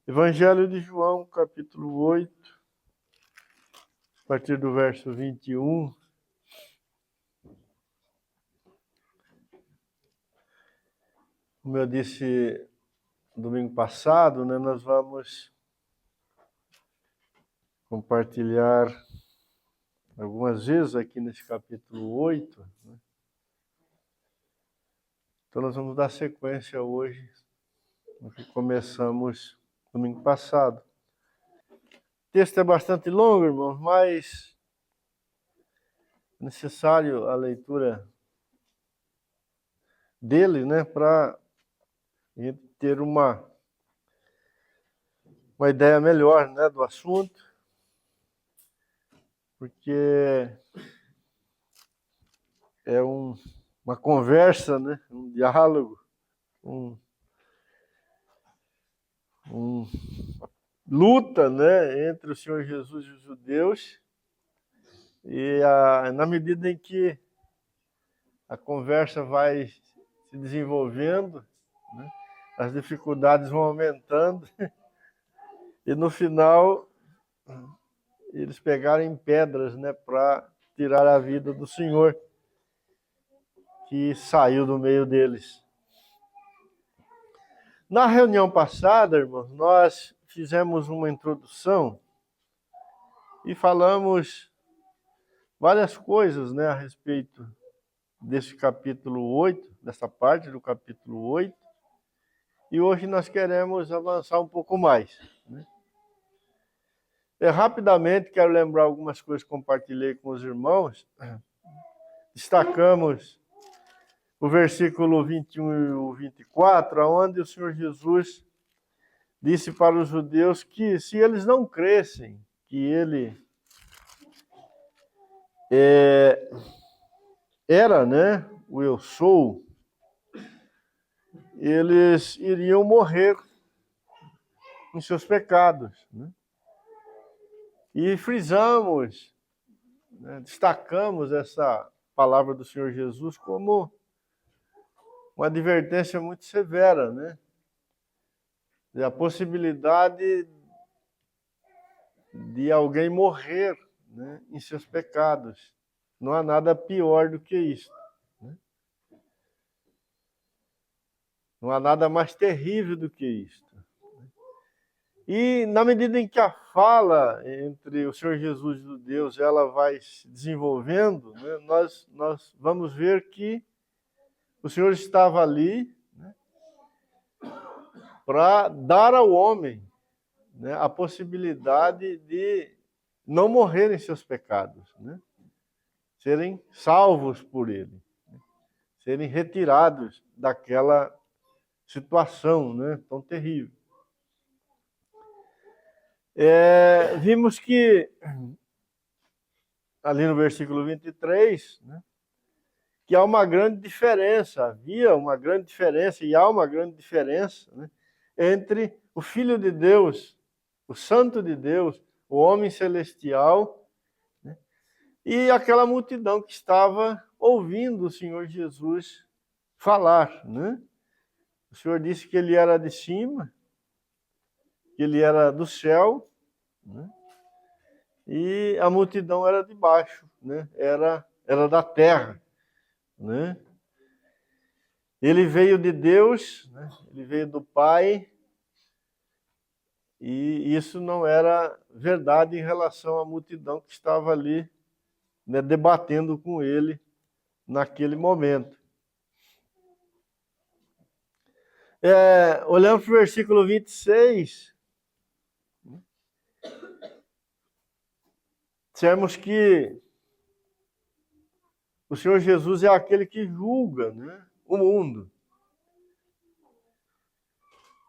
Evangelho de João, capítulo 8, a partir do verso 21. Como eu disse domingo passado, nós vamos compartilhar algumas vezes aqui nesse capítulo 8. Então nós vamos dar sequência hoje no que começamos domingo passado. O texto é bastante longo, irmãos, mas é necessário a leitura dele, para a gente ter uma ideia melhor, do assunto, porque é uma conversa, um diálogo, luta, entre o Senhor Jesus e os judeus, e na medida em que a conversa vai se desenvolvendo, as dificuldades vão aumentando, e no final eles pegarem pedras, para tirar a vida do Senhor que saiu do meio deles. Na reunião passada, irmãos, nós fizemos uma introdução e falamos várias coisas, a respeito desse capítulo 8, dessa parte do capítulo 8, e hoje nós queremos avançar um pouco mais. Rapidamente, quero lembrar algumas coisas que compartilhei com os irmãos. Destacamos o versículo 21 e o 24, onde o Senhor Jesus disse para os judeus que se eles não crescem que ele era, o eu sou, eles iriam morrer em seus pecados. E frisamos, destacamos essa palavra do Senhor Jesus como uma advertência muito severa, da possibilidade de alguém morrer, em seus pecados. Não há nada pior do que isso. Não há nada mais terrível do que isso. E na medida em que a fala entre o Senhor Jesus e Deus ela vai se desenvolvendo, nós vamos ver que o Senhor estava ali, para dar ao homem, a possibilidade de não morrer em seus pecados, serem salvos por ele, serem retirados daquela situação, tão terrível. Vimos que ali no versículo 23, que há uma grande diferença, havia uma grande diferença e há uma grande diferença, entre o Filho de Deus, o Santo de Deus, o homem celestial, e aquela multidão que estava ouvindo o Senhor Jesus falar. O Senhor disse que ele era de cima, que ele era do céu, e a multidão era de baixo, era da terra. Ele veio de Deus, ele veio do Pai, e isso não era verdade em relação à multidão que estava ali, debatendo com ele naquele momento. Olhando para o versículo 26, dissemos que o Senhor Jesus é aquele que julga, o mundo.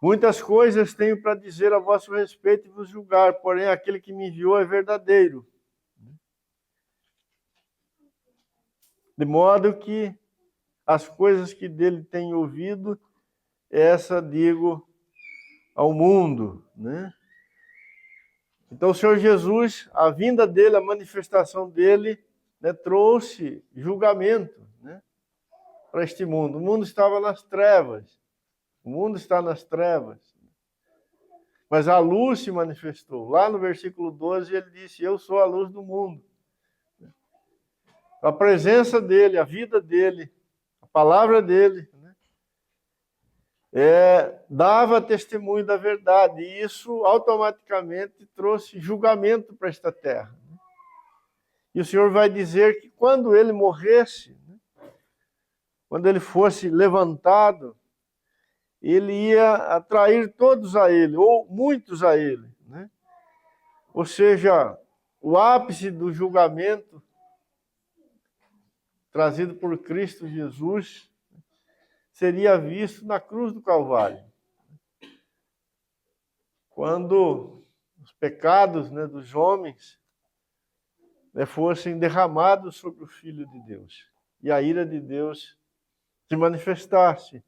Muitas coisas tenho para dizer a vosso respeito e vos julgar, porém aquele que me enviou é verdadeiro. De modo que as coisas que dele tenho ouvido, essa digo ao mundo. Então o Senhor Jesus, a vinda dele, a manifestação dele, trouxe julgamento, para este mundo. O mundo estava nas trevas. O mundo está nas trevas. mas a luz se manifestou. Lá no versículo 12 ele disse, eu sou a luz do mundo. A presença dele, a vida dele, a palavra dele, né, dava testemunho da verdade, e isso automaticamente trouxe julgamento para esta terra. E o Senhor vai dizer que quando ele morresse, né, quando ele fosse levantado, ele ia atrair todos a ele, ou muitos a ele, né? Ou seja, o ápice do julgamento trazido por Cristo Jesus seria visto na cruz do Calvário. Quando os pecados, né, dos homens, né, fossem derramados sobre o Filho de Deus e a ira de Deus se manifestasse.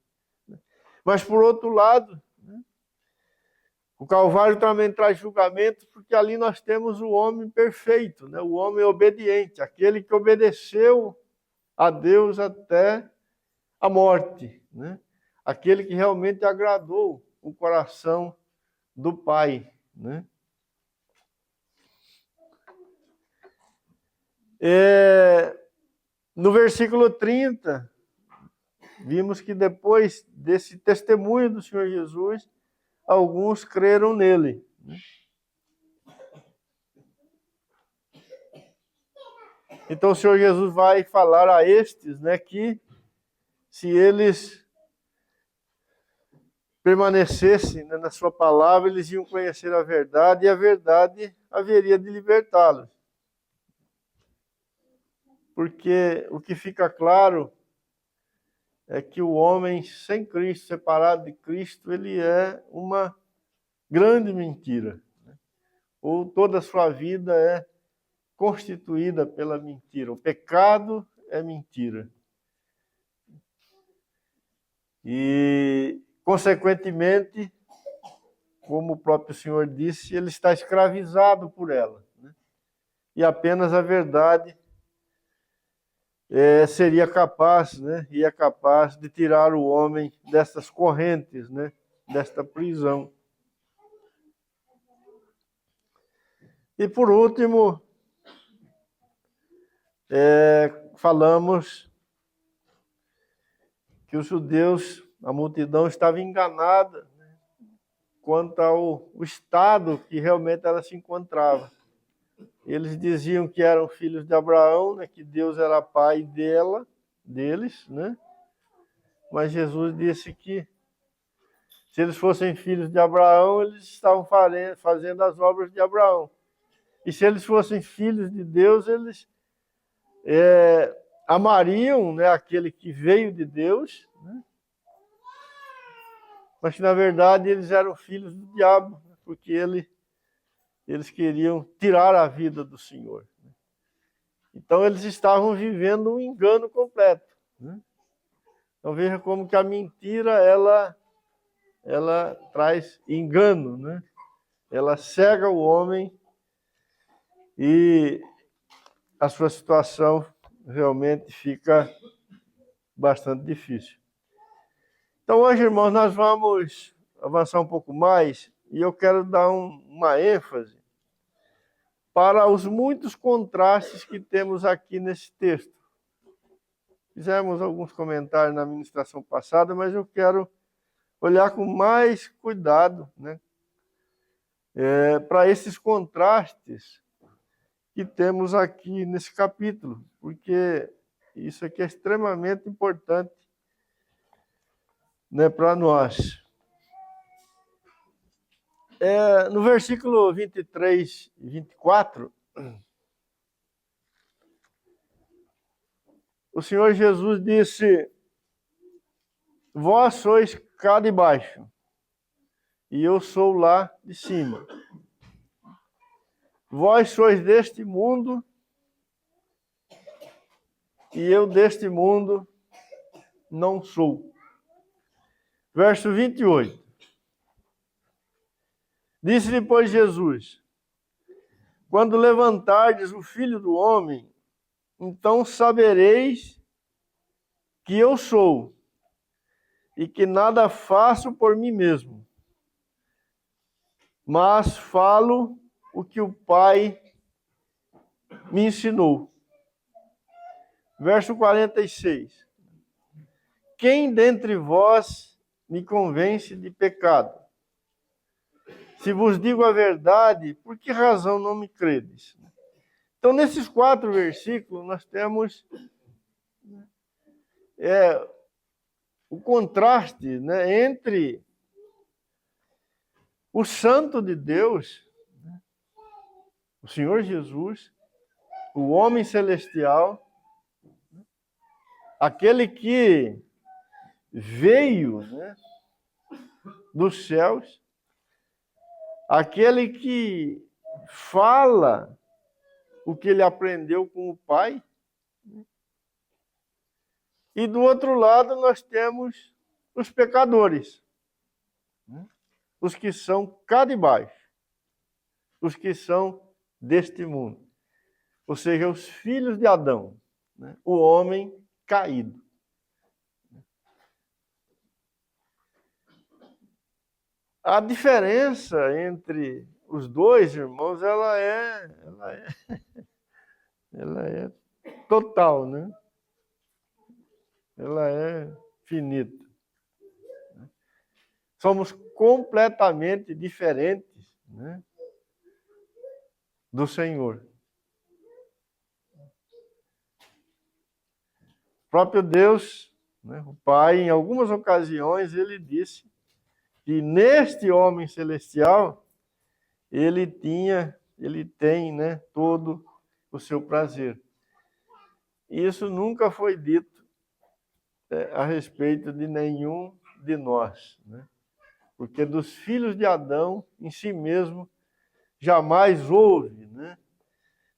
Mas, por outro lado, né, o Calvário também traz julgamento, porque ali nós temos o homem perfeito, né, o homem obediente, aquele que obedeceu a Deus até a morte, né, aquele que realmente agradou o coração do Pai, né? No versículo 30, vimos que depois desse testemunho do Senhor Jesus, alguns creram nele, né? Então o Senhor Jesus vai falar a estes, né, que se eles permanecessem, né, na sua palavra, eles iam conhecer a verdade e a verdade haveria de libertá-los. Porque o que fica claro é que o homem sem Cristo, separado de Cristo, ele é uma grande mentira, né? Ou toda a sua vida é constituída pela mentira. O pecado é mentira. E, consequentemente, como o próprio Senhor disse, ele está escravizado por ela, né? E apenas a verdade seria capaz, né? E é capaz de tirar o homem dessas correntes, né? Desta prisão. E por último, falamos que os judeus, a multidão estava enganada, né, quanto ao estado que realmente ela se encontrava. Eles diziam que eram filhos de Abraão, né, que Deus era pai deles, né? Mas Jesus disse que se eles fossem filhos de Abraão, eles estavam fazendo as obras de Abraão. E se eles fossem filhos de Deus, eles amariam, né, aquele que veio de Deus, né? Mas que, na verdade, eles eram filhos do diabo, porque eles queriam tirar a vida do Senhor. Então, eles estavam vivendo um engano completo, né? Então, veja como que a mentira, ela traz engano, né? Ela cega o homem e a sua situação realmente fica bastante difícil. Então, hoje, irmãos, nós vamos avançar um pouco mais e eu quero dar uma ênfase para os muitos contrastes que temos aqui nesse texto. Fizemos alguns comentários na ministração passada, mas eu quero olhar com mais cuidado, né, para esses contrastes que temos aqui nesse capítulo, porque isso aqui é extremamente importante, né, para nós. No versículo 23 e 24, o Senhor Jesus disse: vós sois cá de baixo, e eu sou lá de cima. Vós sois deste mundo, e eu deste mundo não sou. Verso 28. Disse-lhe, pois, Jesus: quando levantardes o Filho do Homem, então sabereis que eu sou, e que nada faço por mim mesmo, mas falo o que o Pai me ensinou. Verso 46. Quem dentre vós me convence de pecado? Se vos digo a verdade, por que razão não me credes? Então, nesses 4 versículos, nós temos o contraste, né, entre o Santo de Deus, o Senhor Jesus, o homem celestial, aquele que veio, né, dos céus, aquele que fala o que ele aprendeu com o Pai. E do outro lado nós temos os pecadores, os que são cá de baixo, os que são deste mundo, ou seja, os filhos de Adão, né? O homem caído. A diferença entre os dois irmãos, ela é total, né? Ela é finita. Somos completamente diferentes, né, do Senhor. O próprio Deus, né, o Pai, em algumas ocasiões, ele disse que neste homem celestial, ele tem, né, todo o seu prazer. E isso nunca foi dito a respeito de nenhum de nós, né? Porque dos filhos de Adão, em si mesmo, jamais houve, né,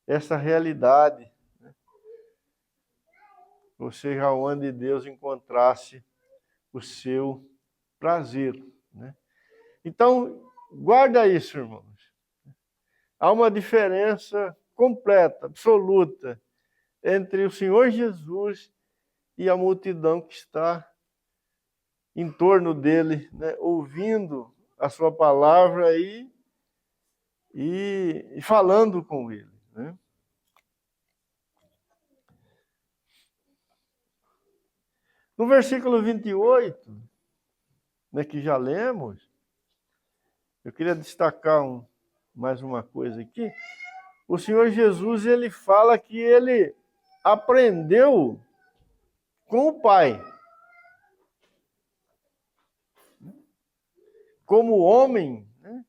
essa realidade, né? Ou seja, onde Deus encontrasse o seu prazer, né? Então, guarda isso, irmãos. Há uma diferença completa, absoluta, entre o Senhor Jesus e a multidão que está em torno dele, né, ouvindo a sua palavra e falando com ele, né? No versículo 28, né, que já lemos, eu queria destacar mais uma coisa aqui. O Senhor Jesus, ele fala que ele aprendeu com o Pai. Como homem, né,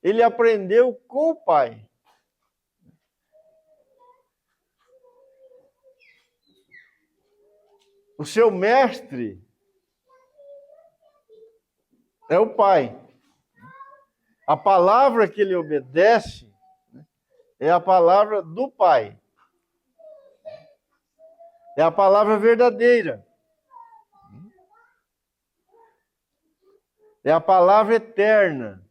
ele aprendeu com o Pai. O seu mestre é o Pai. A palavra que ele obedece, né, é a palavra do Pai. É a palavra verdadeira. É a palavra eterna.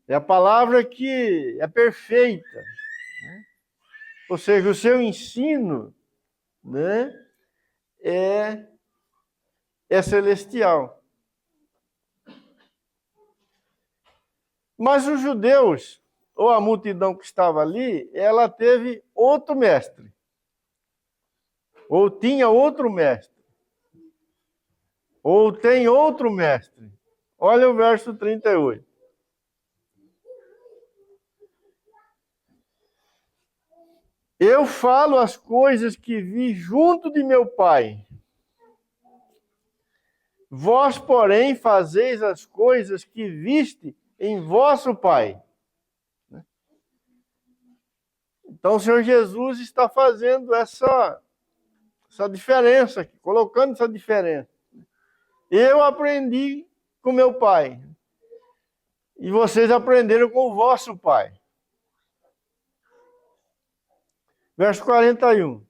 É a palavra que é perfeita, né? Ou seja, o seu ensino, né, é celestial. Mas os judeus, ou a multidão que estava ali, ela teve outro mestre. Ou tinha outro mestre. Ou tem outro mestre. Olha o verso 38. Eu falo as coisas que vi junto de meu Pai. Vós, porém, fazeis as coisas que viste em vosso Pai. Então, o Senhor Jesus está fazendo essa diferença aqui, colocando essa diferença. Eu aprendi com meu Pai. E vocês aprenderam com o vosso Pai. Verso 41.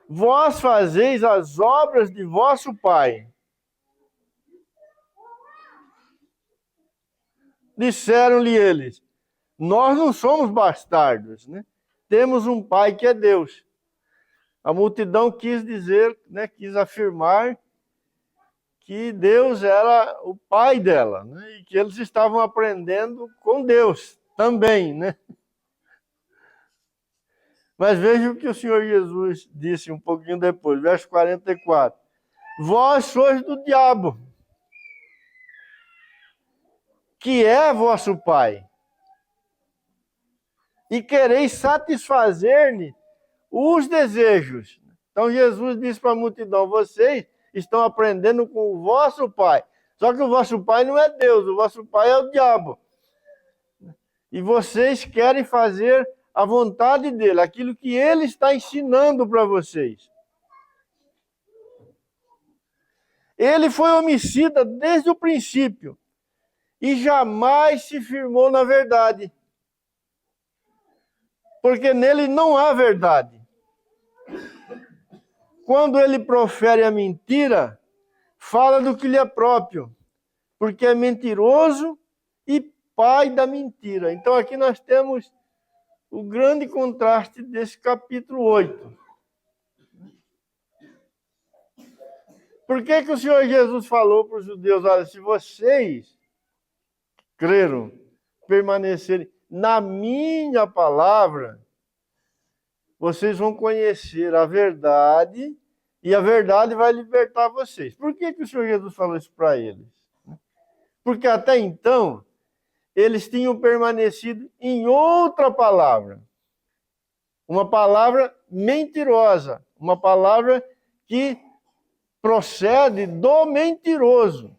Vós fazeis as obras de vosso Pai. Disseram-lhe eles, nós não somos bastardos, né? Temos um Pai que é Deus. A multidão quis dizer, né, quis afirmar que Deus era o pai dela, né? E que eles estavam aprendendo com Deus também, né? Mas veja o que o Senhor Jesus disse um pouquinho depois, verso 44. Vós sois do diabo, que é vosso pai, e quereis satisfazer-lhe os desejos. Então Jesus disse para a multidão, vocês estão aprendendo com o vosso pai. Só que o vosso pai não é Deus, o vosso pai é o diabo. E vocês querem fazer a vontade dele, aquilo que ele está ensinando para vocês. Ele foi homicida desde o princípio e jamais se firmou na verdade. Porque nele não há verdade. Quando ele profere a mentira, fala do que lhe é próprio, porque é mentiroso e pai da mentira. Então aqui nós temos o grande contraste desse capítulo 8. Por que o Senhor Jesus falou para os judeus, olha, se vocês creram, permanecerem na minha palavra, vocês vão conhecer a verdade e a verdade vai libertar vocês. Por que o Senhor Jesus falou isso para eles? Porque até então, eles tinham permanecido em outra palavra. Uma palavra mentirosa. Uma palavra que procede do mentiroso.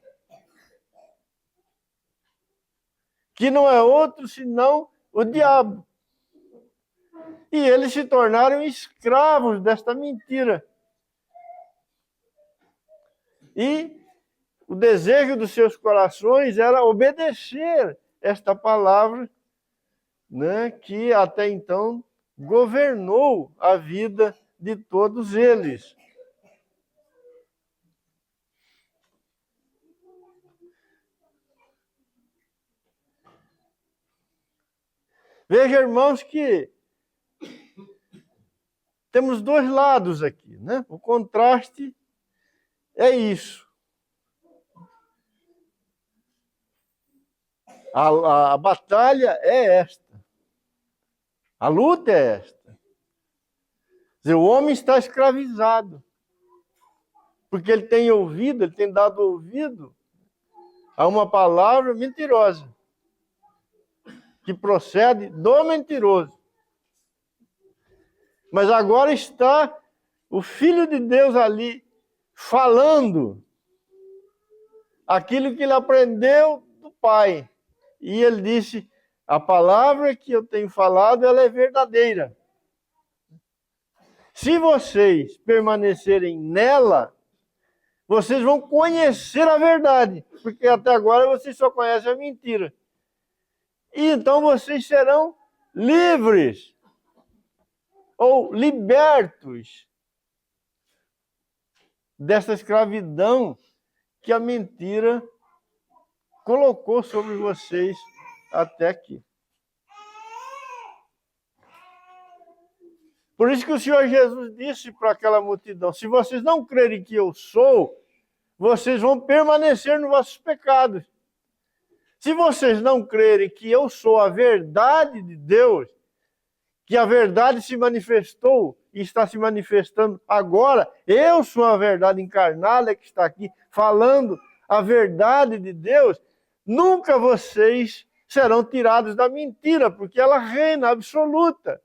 Que não é outro senão o diabo. E eles se tornaram escravos desta mentira. E o desejo dos seus corações era obedecer esta palavra, né, que até então governou a vida de todos eles. Veja, irmãos, que temos dois lados aqui, né? O contraste é isso. A batalha é esta. A luta é esta. Quer dizer, o homem está escravizado. Porque ele tem ouvido, ele tem dado ouvido a uma palavra mentirosa. Que procede do mentiroso. Mas agora está o Filho de Deus ali falando aquilo que ele aprendeu do Pai. E ele disse, a palavra que eu tenho falado, ela é verdadeira. Se vocês permanecerem nela, vocês vão conhecer a verdade. Porque até agora vocês só conhecem a mentira. E então vocês serão livres. Ou libertos dessa escravidão que a mentira colocou sobre vocês até aqui. Por isso que o Senhor Jesus disse para aquela multidão, se vocês não crerem que eu sou, vocês vão permanecer nos vossos pecados. Se vocês não crerem que eu sou a verdade de Deus, que a verdade se manifestou e está se manifestando agora, eu sou a verdade encarnada que está aqui falando a verdade de Deus, nunca vocês serão tirados da mentira, porque ela reina absoluta.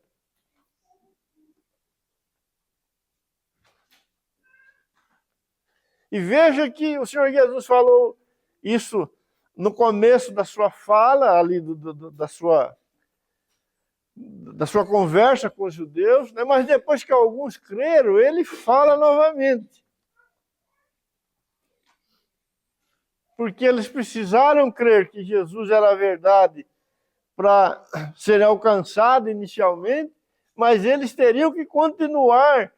E veja que o Senhor Jesus falou isso no começo da sua fala, ali da sua conversa com os judeus, né? Mas depois que alguns creram, ele fala novamente. Porque eles precisaram crer que Jesus era a verdade para ser alcançado inicialmente, mas eles teriam que continuar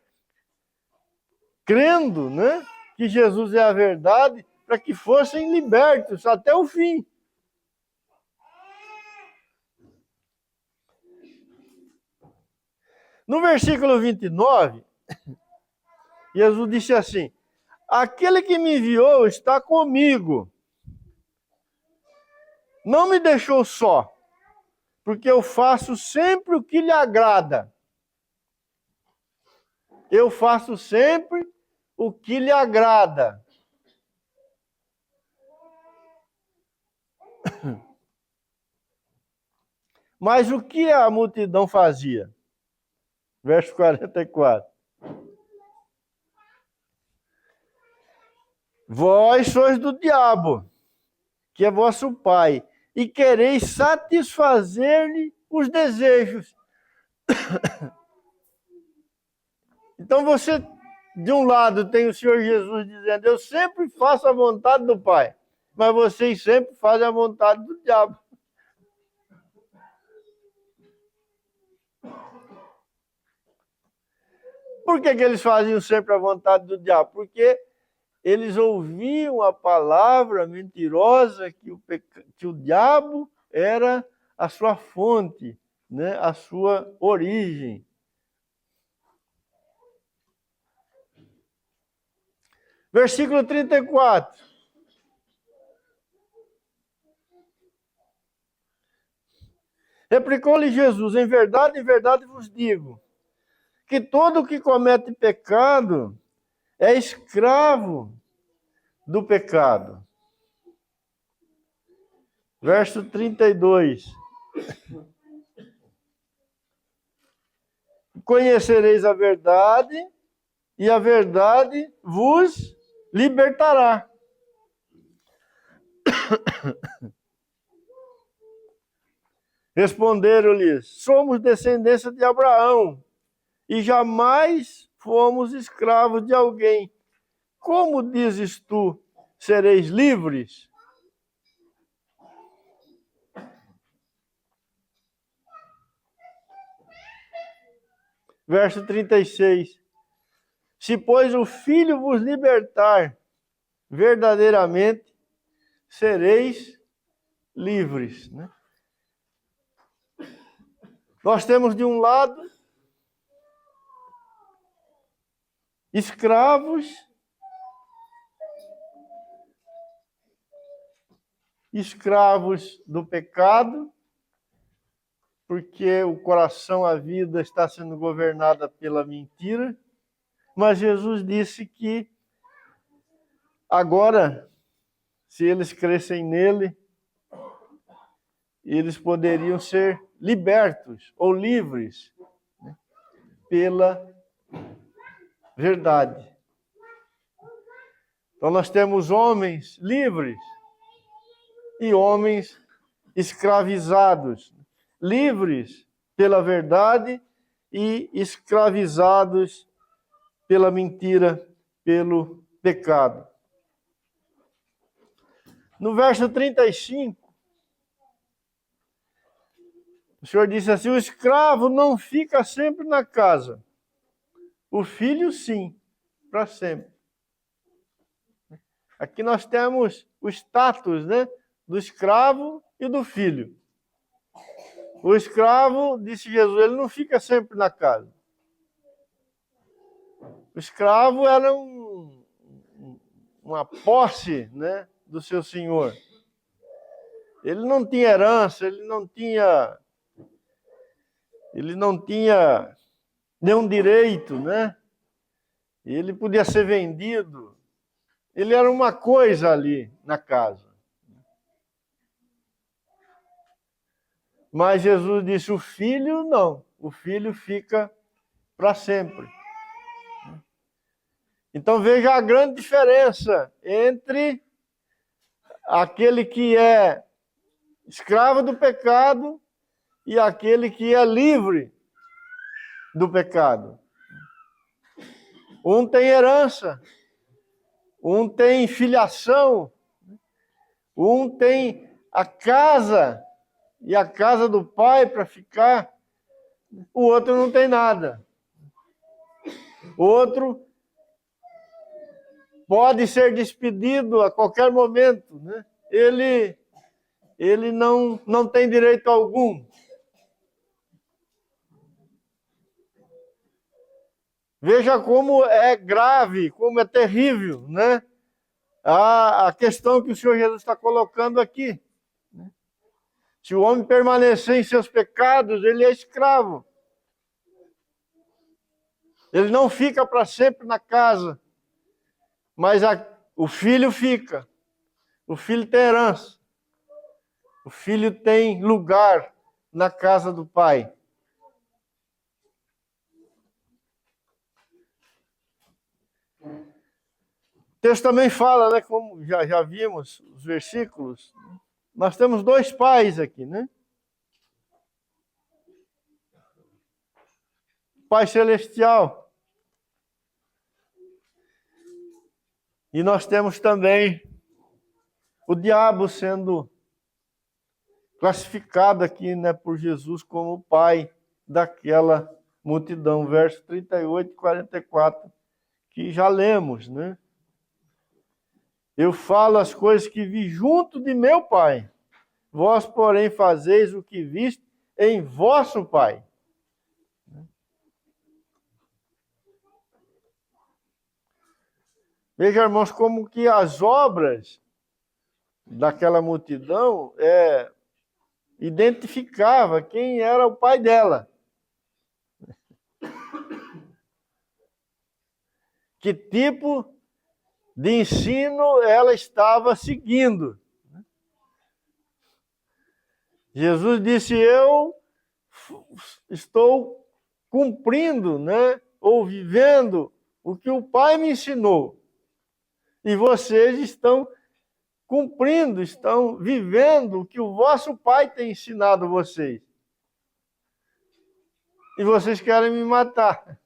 crendo, né, que Jesus é a verdade para que fossem libertos até o fim. No versículo 29, Jesus disse assim, aquele que me enviou está comigo. Não me deixou só, porque eu faço sempre o que lhe agrada. Eu faço sempre o que lhe agrada. Mas o que a multidão fazia? Verso 44. Vós sois do diabo, que é vosso pai, e quereis satisfazer-lhe os desejos. Então você, de um lado, tem o Senhor Jesus dizendo, eu sempre faço a vontade do Pai, mas vocês sempre fazem a vontade do diabo. Por que eles faziam sempre a vontade do diabo? Porque eles ouviam a palavra mentirosa que o diabo era a sua fonte, né? A sua origem. Versículo 34. Replicou-lhe Jesus, em verdade vos digo, que todo o que comete pecado é escravo do pecado. Verso 32. Conhecereis a verdade, e a verdade vos libertará. Responderam-lhes, somos descendência de Abraão, e jamais fomos escravos de alguém. Como dizes tu, sereis livres? Verso 36. Se, pois, o Filho vos libertar, verdadeiramente sereis livres. Né? Nós temos de um lado escravos do pecado, porque o coração, a vida está sendo governada pela mentira, mas Jesus disse que agora, se eles crescem nele, eles poderiam ser libertos ou livres, né, pela verdade. Então nós temos homens livres e homens escravizados, livres pela verdade e escravizados pela mentira, pelo pecado. No verso 35, o Senhor disse assim, o escravo não fica sempre na casa, o filho sim, para sempre. Aqui nós temos o status, né, do escravo e do filho. O escravo, disse Jesus, ele não fica sempre na casa. O escravo era uma posse, né, do seu senhor. Ele não tinha herança, ele não tinha nenhum direito, né? Ele podia ser vendido. Ele era uma coisa ali na casa. Mas Jesus disse, o filho não. O filho fica para sempre. Então veja a grande diferença entre aquele que é escravo do pecado e aquele que é livre do pecado. Um tem herança, um tem filiação, um tem a casa e a casa do pai para ficar, o outro não tem nada. O outro pode ser despedido a qualquer momento, né? Ele não tem direito algum. Veja como é grave, como é terrível, né? A questão que o Senhor Jesus está colocando aqui. Se o homem permanecer em seus pecados, ele é escravo. Ele não fica para sempre na casa, mas o filho fica. O filho tem herança. O filho tem lugar na casa do pai. O texto também fala, né, como já vimos os versículos, nós temos dois pais aqui, né? Pai celestial. E nós temos também o diabo sendo classificado aqui, né, por Jesus como o pai daquela multidão. Verso 38 e 44, que já lemos, né? Eu falo as coisas que vi junto de meu pai. Vós, porém, fazeis o que viste em vosso pai. Veja, irmãos, como que as obras daquela multidão identificava quem era o pai dela. Que tipo de ensino ela estava seguindo. Jesus disse, eu estou cumprindo, né, ou vivendo o que o Pai me ensinou. E vocês estão cumprindo, estão vivendo o que o vosso Pai tem ensinado a vocês. E vocês querem me matar.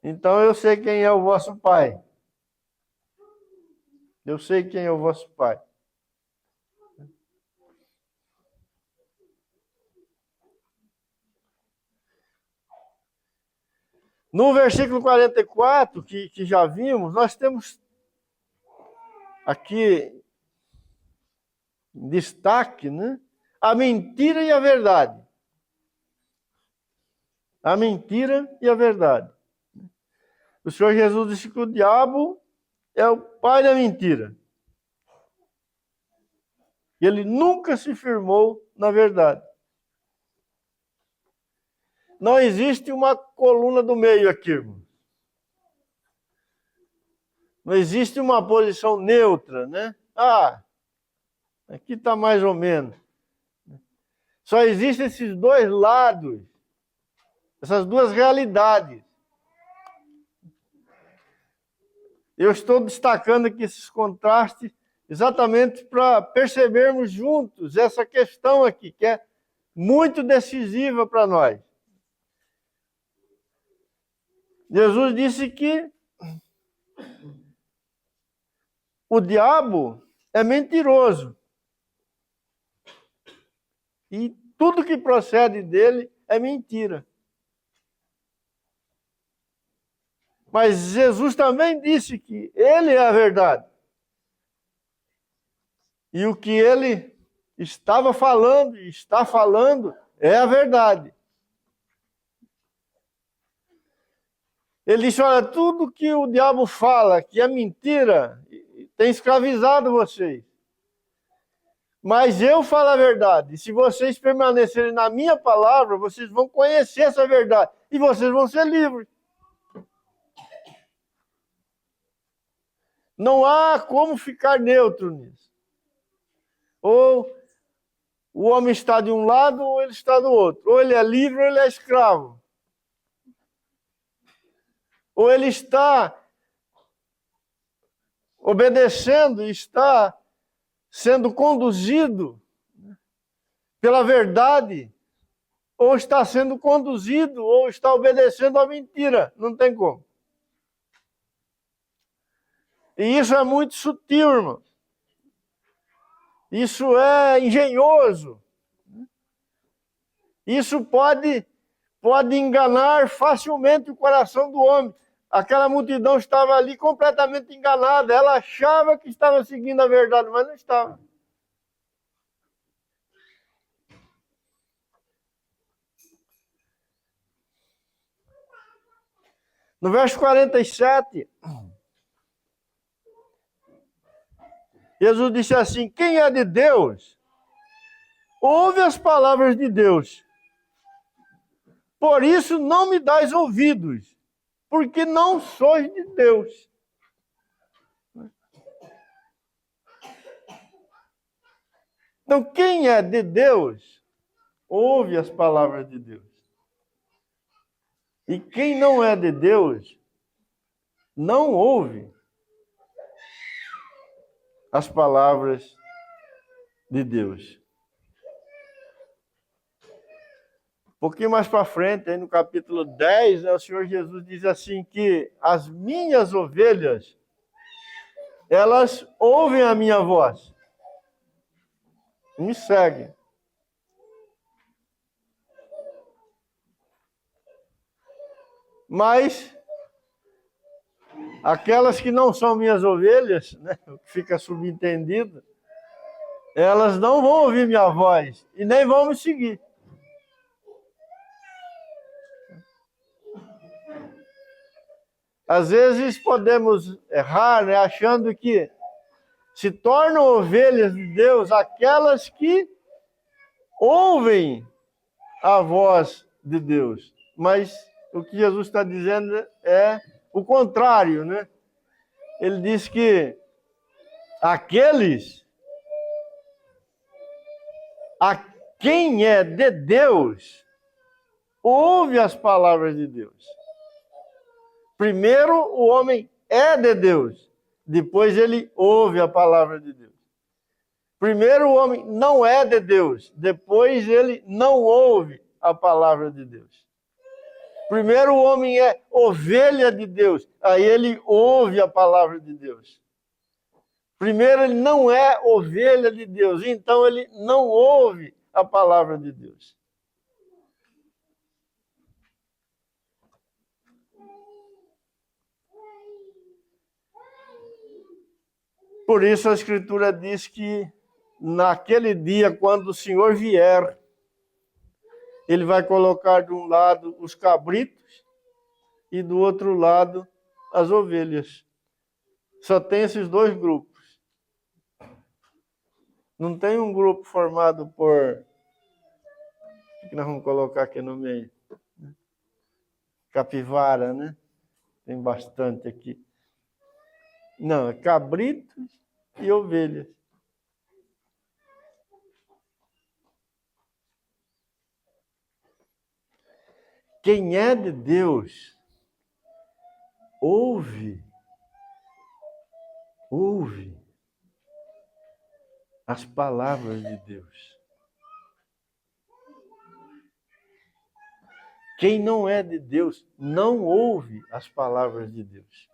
Então eu sei quem é o vosso Pai. Eu sei quem é o vosso Pai. No versículo 44, que já vimos, nós temos aqui destaque, né? A mentira e a verdade. A mentira e a verdade. O Senhor Jesus disse que o diabo é o pai da mentira. E ele nunca se firmou na verdade. Não existe uma coluna do meio aqui, irmão. Não existe uma posição neutra, né? Aqui está mais ou menos. Só existem esses dois lados, essas duas realidades. Eu estou destacando aqui esses contrastes exatamente para percebermos juntos essa questão aqui, que é muito decisiva para nós. Jesus disse que o diabo é mentiroso. E tudo que procede dele é mentira. Mas Jesus também disse que ele é a verdade. E o que ele estava falando e está falando é a verdade. Ele disse, olha, tudo que o diabo fala, que é mentira, tem escravizado vocês. Mas eu falo a verdade. E se vocês permanecerem na minha palavra, vocês vão conhecer essa verdade. E vocês vão ser livres. Não há como ficar neutro nisso. Ou o homem está de um lado ou ele está do outro. Ou ele é livre ou ele é escravo. Ou ele está obedecendo e está sendo conduzido pela verdade, ou está sendo conduzido, ou está obedecendo à mentira. Não tem como. E isso é muito sutil, irmão. Isso é engenhoso. Isso pode enganar facilmente o coração do homem. Aquela multidão estava ali completamente enganada. Ela achava que estava seguindo a verdade, mas não estava. No verso 47, Jesus disse assim: quem é de Deus, ouve as palavras de Deus. Por isso não me dais ouvidos, porque não sois de Deus. Então, quem é de Deus, ouve as palavras de Deus. E quem não é de Deus, não ouve as palavras de Deus. Um pouquinho mais para frente, aí no capítulo 10, o Senhor Jesus diz assim que as minhas ovelhas, elas ouvem a minha voz. Me seguem. Mas aquelas que não são minhas ovelhas, né, o que fica subentendido, elas não vão ouvir minha voz e nem vão me seguir. Às vezes podemos errar, né, achando que se tornam ovelhas de Deus aquelas que ouvem a voz de Deus. Mas o que Jesus está dizendo é o contrário, né? Ele diz que aqueles a quem é de Deus ouve as palavras de Deus. Primeiro o homem é de Deus, depois ele ouve a palavra de Deus. Primeiro o homem não é de Deus, depois ele não ouve a palavra de Deus. Primeiro o homem é ovelha de Deus, aí ele ouve a palavra de Deus. Primeiro ele não é ovelha de Deus, então ele não ouve a palavra de Deus. Por isso a Escritura diz que naquele dia, quando o Senhor vier, ele vai colocar de um lado os cabritos e do outro lado as ovelhas. Só tem esses dois grupos. Não tem um grupo formado por... O que nós vamos colocar aqui no meio? Capivara, né? Tem bastante aqui. Não, é cabritos e ovelhas. Quem é de Deus, ouve as palavras de Deus. Quem não é de Deus, não ouve as palavras de Deus.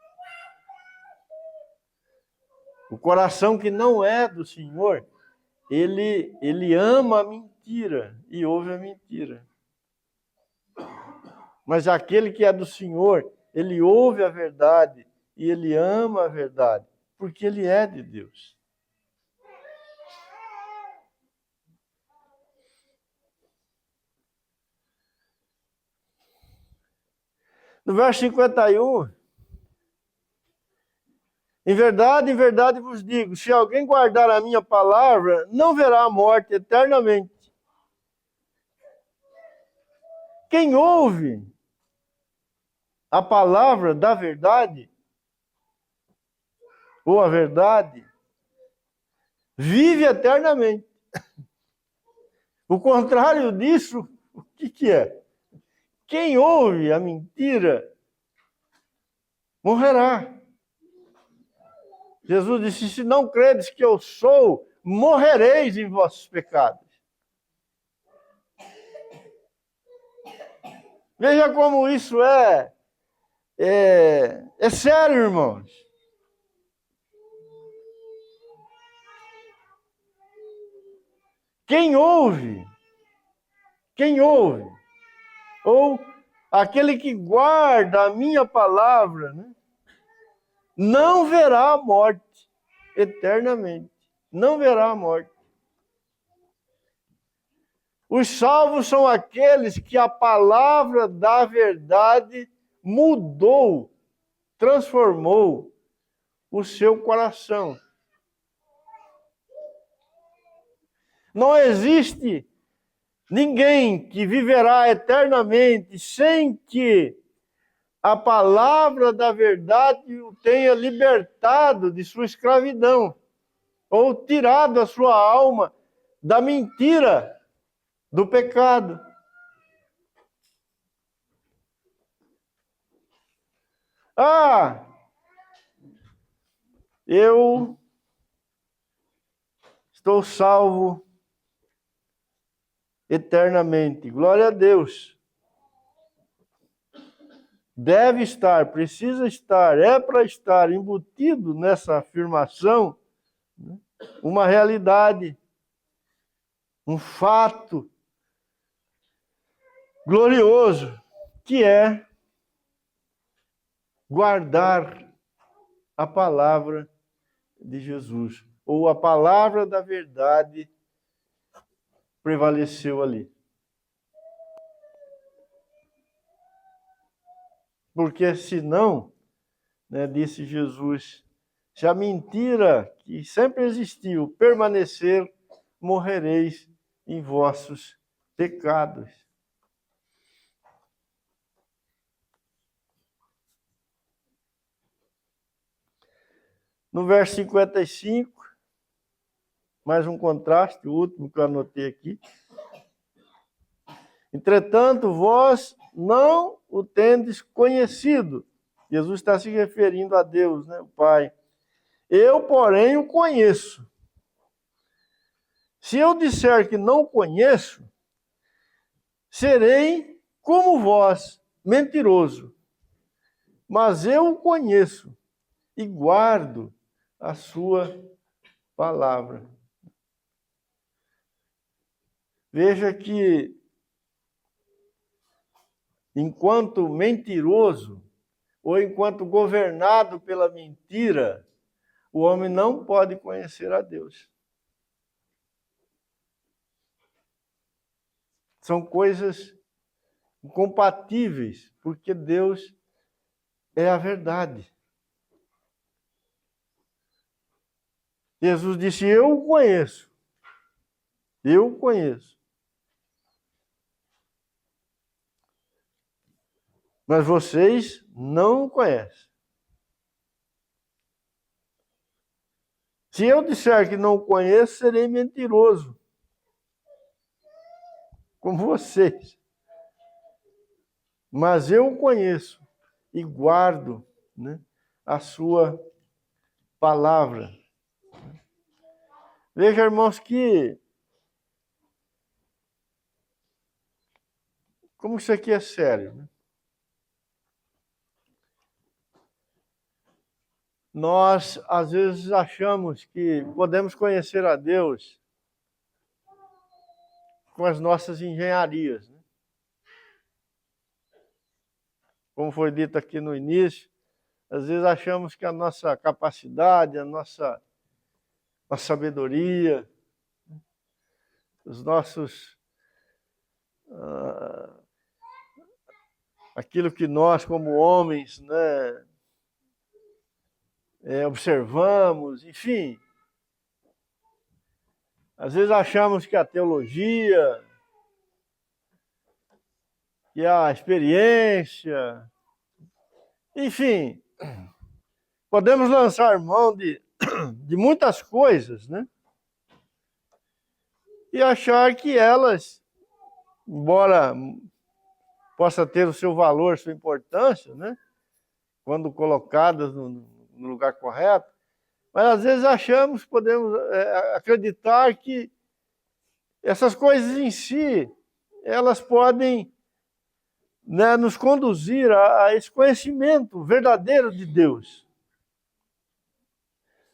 O coração que não é do Senhor, ele ama a mentira e ouve a mentira. Mas aquele que é do Senhor, ele ouve a verdade e ele ama a verdade, porque ele é de Deus. No verso 51, em verdade vos digo, se alguém guardar a minha palavra, não verá a morte eternamente. Quem ouve a palavra da verdade, ou a verdade, vive eternamente. O contrário disso, o que é? Quem ouve a mentira morrerá. Jesus disse: se não credes que eu sou, morrereis em vossos pecados. Veja como isso é sério, irmãos. Quem ouve, ou aquele que guarda a minha palavra, né, não verá a morte eternamente. Não verá a morte. Os salvos são aqueles que a palavra da verdade mudou, transformou o seu coração. Não existe ninguém que viverá eternamente sem que a palavra da verdade o tenha libertado de sua escravidão, ou tirado a sua alma da mentira, do pecado. Ah, eu estou salvo eternamente. Glória a Deus. Deve estar, precisa estar, é para estar embutido nessa afirmação, né, uma realidade, um fato glorioso, que é guardar a palavra de Jesus, ou a palavra da verdade prevaleceu ali. Porque senão, né, disse Jesus, se a mentira que sempre existiu permanecer, morrereis em vossos pecados. No verso 55, mais um contraste, o último que eu anotei aqui. Entretanto, vós não o tendes conhecido. Jesus está se referindo a Deus, né, o Pai. Eu, porém, o conheço. Se eu disser que não conheço, serei como vós, mentiroso. Mas eu o conheço e guardo a sua palavra. Veja que, enquanto mentiroso, ou enquanto governado pela mentira, o homem não pode conhecer a Deus. São coisas incompatíveis, porque Deus é a verdade. Jesus disse, eu o conheço. Eu o conheço. Mas vocês não o conhecem. Se eu disser que não o conheço, serei mentiroso. Como vocês. Mas eu o conheço e guardo, né, a sua palavra. Veja, irmãos, que como isso aqui é sério, né? Nós, às vezes, achamos que podemos conhecer a Deus com as nossas engenharias, né? Como foi dito aqui no início, às vezes achamos que a nossa capacidade, a nossa sabedoria, os nossos... aquilo que nós, como homens, né, observamos, enfim. Às vezes achamos que a teologia, que a experiência, enfim, podemos lançar mão de muitas coisas, né? E achar que elas, embora possa ter o seu valor, sua importância, né, quando colocadas no lugar correto, mas às vezes achamos, podemos acreditar que essas coisas em si, elas podem, né, nos conduzir a esse conhecimento verdadeiro de Deus.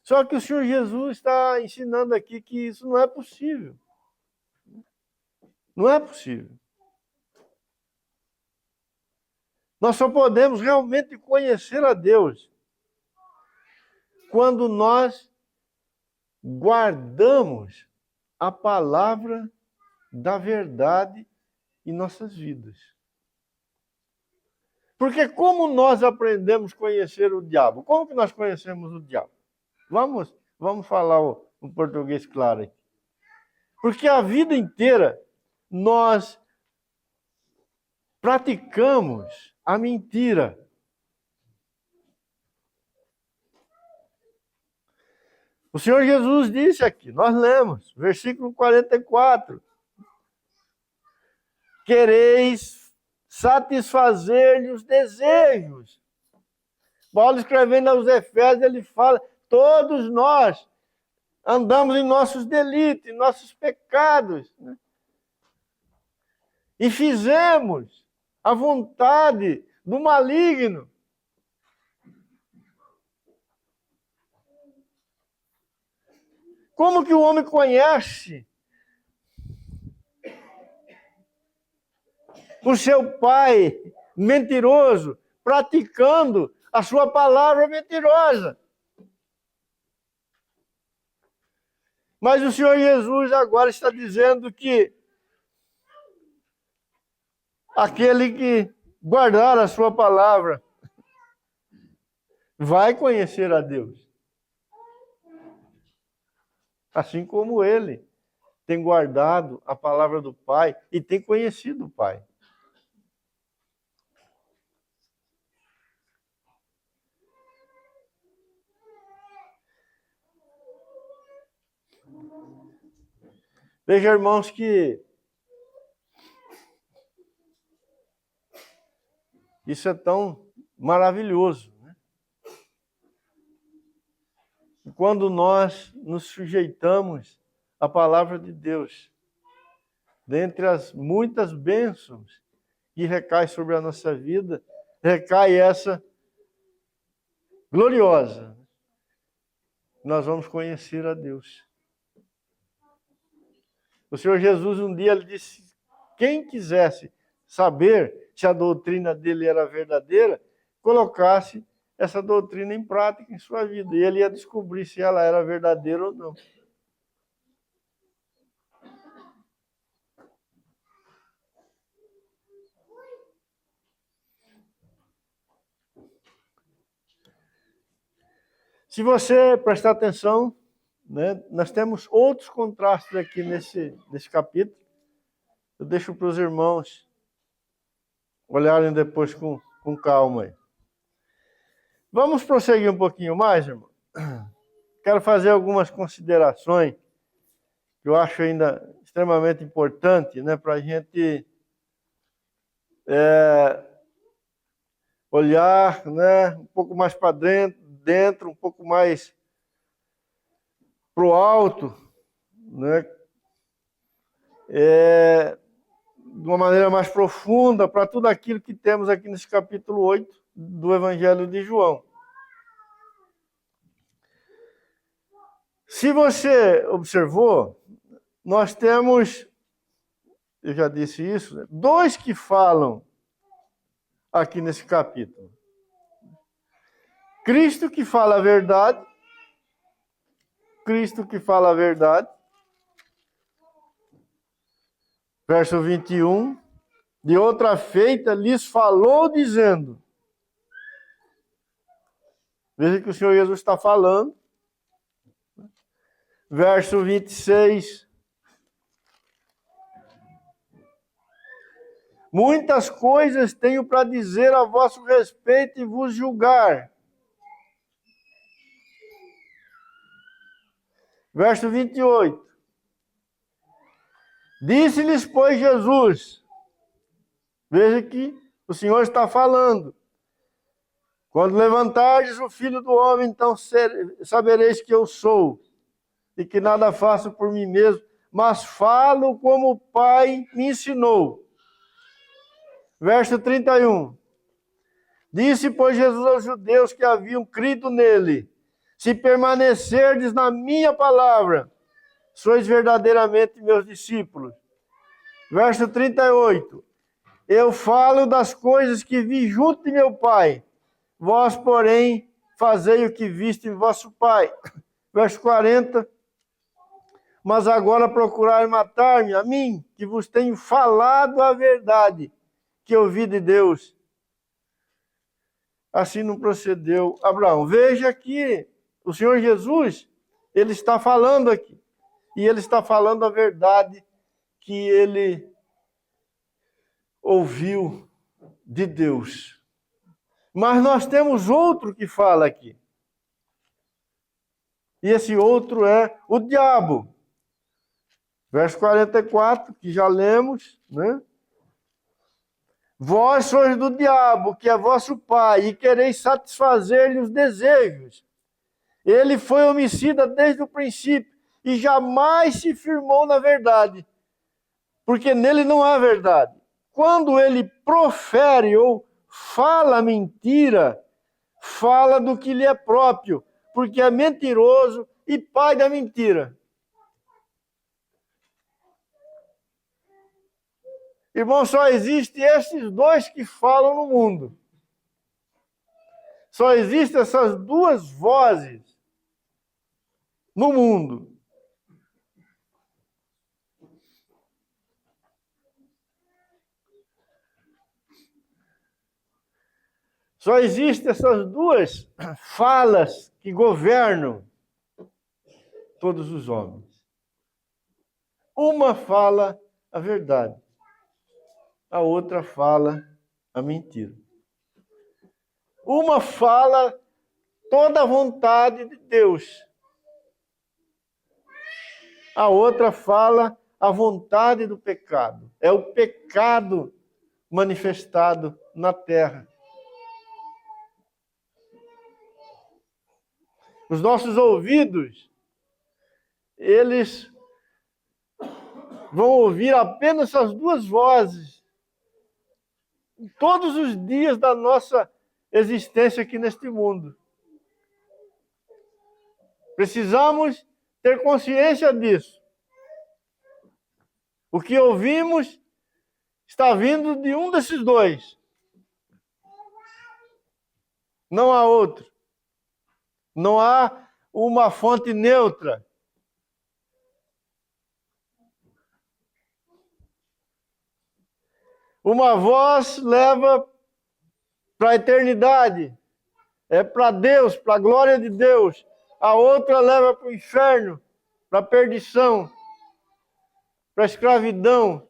Só que o Senhor Jesus está ensinando aqui que isso não é possível. Não é possível. Nós só podemos realmente conhecer a Deus quando nós guardamos a palavra da verdade em nossas vidas. Porque como nós aprendemos a conhecer o diabo? Como que nós conhecemos o diabo? Vamos falar o português claro aqui. Porque a vida inteira nós praticamos a mentira. O Senhor Jesus disse aqui, nós lemos, versículo 44. Quereis satisfazer-lhe os desejos. Paulo escrevendo aos Efésios, ele fala, todos nós andamos em nossos delitos, em nossos pecados, né? E fizemos a vontade do maligno. Como que o homem conhece o seu pai mentiroso, praticando a sua palavra mentirosa? Mas o Senhor Jesus agora está dizendo que aquele que guardar a sua palavra vai conhecer a Deus. Assim como ele tem guardado a palavra do Pai e tem conhecido o Pai. Veja, irmãos, que isso é tão maravilhoso, né? Quando nós nos sujeitamos à palavra de Deus, dentre as muitas bênçãos que recai sobre a nossa vida, recai essa gloriosa. Nós vamos conhecer a Deus. O Senhor Jesus um dia ele disse, quem quisesse saber se a doutrina dele era verdadeira, colocasse essa doutrina em prática em sua vida. E ele ia descobrir se ela era verdadeira ou não. Se você prestar atenção, né, nós temos outros contrastes aqui nesse capítulo. Eu deixo para os irmãos olharem depois com calma aí. Vamos prosseguir um pouquinho mais, irmão? Quero fazer algumas considerações que eu acho ainda extremamente importante, né, para a gente olhar, né, um pouco mais para dentro, um pouco mais para o alto, né, de uma maneira mais profunda para tudo aquilo que temos aqui nesse capítulo 8 do Evangelho de João. Se você observou, nós temos, eu já disse isso, dois que falam aqui nesse capítulo. Cristo que fala a verdade, Cristo que fala a verdade, verso 21, de outra feita lhes falou dizendo, veja que o Senhor Jesus está falando, verso 26, muitas coisas tenho para dizer a vosso respeito e vos julgar. Verso 28. Disse-lhes, pois, Jesus, veja que o Senhor está falando, quando levantardes o Filho do Homem, então sabereis que eu sou, e que nada faço por mim mesmo, mas falo como o Pai me ensinou. Verso 31. Disse, pois, Jesus aos judeus que haviam crido nele, se permanecerdes na minha palavra, sois verdadeiramente meus discípulos. Verso 38. Eu falo das coisas que vi junto de meu Pai, vós, porém, fazei o que viste em vosso Pai. Verso 40. Mas agora procurai matar-me, a mim, que vos tenho falado a verdade, que ouvi de Deus. assim não procedeu Abraão. Veja que o Senhor Jesus, ele está falando aqui. E ele está falando a verdade que ele ouviu de Deus. Mas nós temos outro que fala aqui. E esse outro é o diabo. Verso 44, que já lemos, né? Vós sois do diabo, que é vosso pai, e quereis satisfazer-lhe os desejos. Ele foi homicida desde o princípio, e jamais se firmou na verdade, porque nele não há verdade. Quando ele profere ou fala mentira, fala do que lhe é próprio, porque é mentiroso e pai da mentira. Irmão, só existem esses dois que falam no mundo. Só existem essas duas vozes no mundo. Só existem essas duas falas que governam todos os homens. Uma fala a verdade, a outra fala a mentira. Uma fala toda a vontade de Deus, a outra fala a vontade do pecado. É o pecado manifestado na terra. Os nossos ouvidos, eles vão ouvir apenas essas duas vozes todos os dias da nossa existência aqui neste mundo. Precisamos ter consciência disso. O que ouvimos está vindo de um desses dois. Não há outro. Não há uma fonte neutra. Uma voz leva para a eternidade. É para Deus, para a glória de Deus. A outra leva para o inferno, para a perdição, para a escravidão.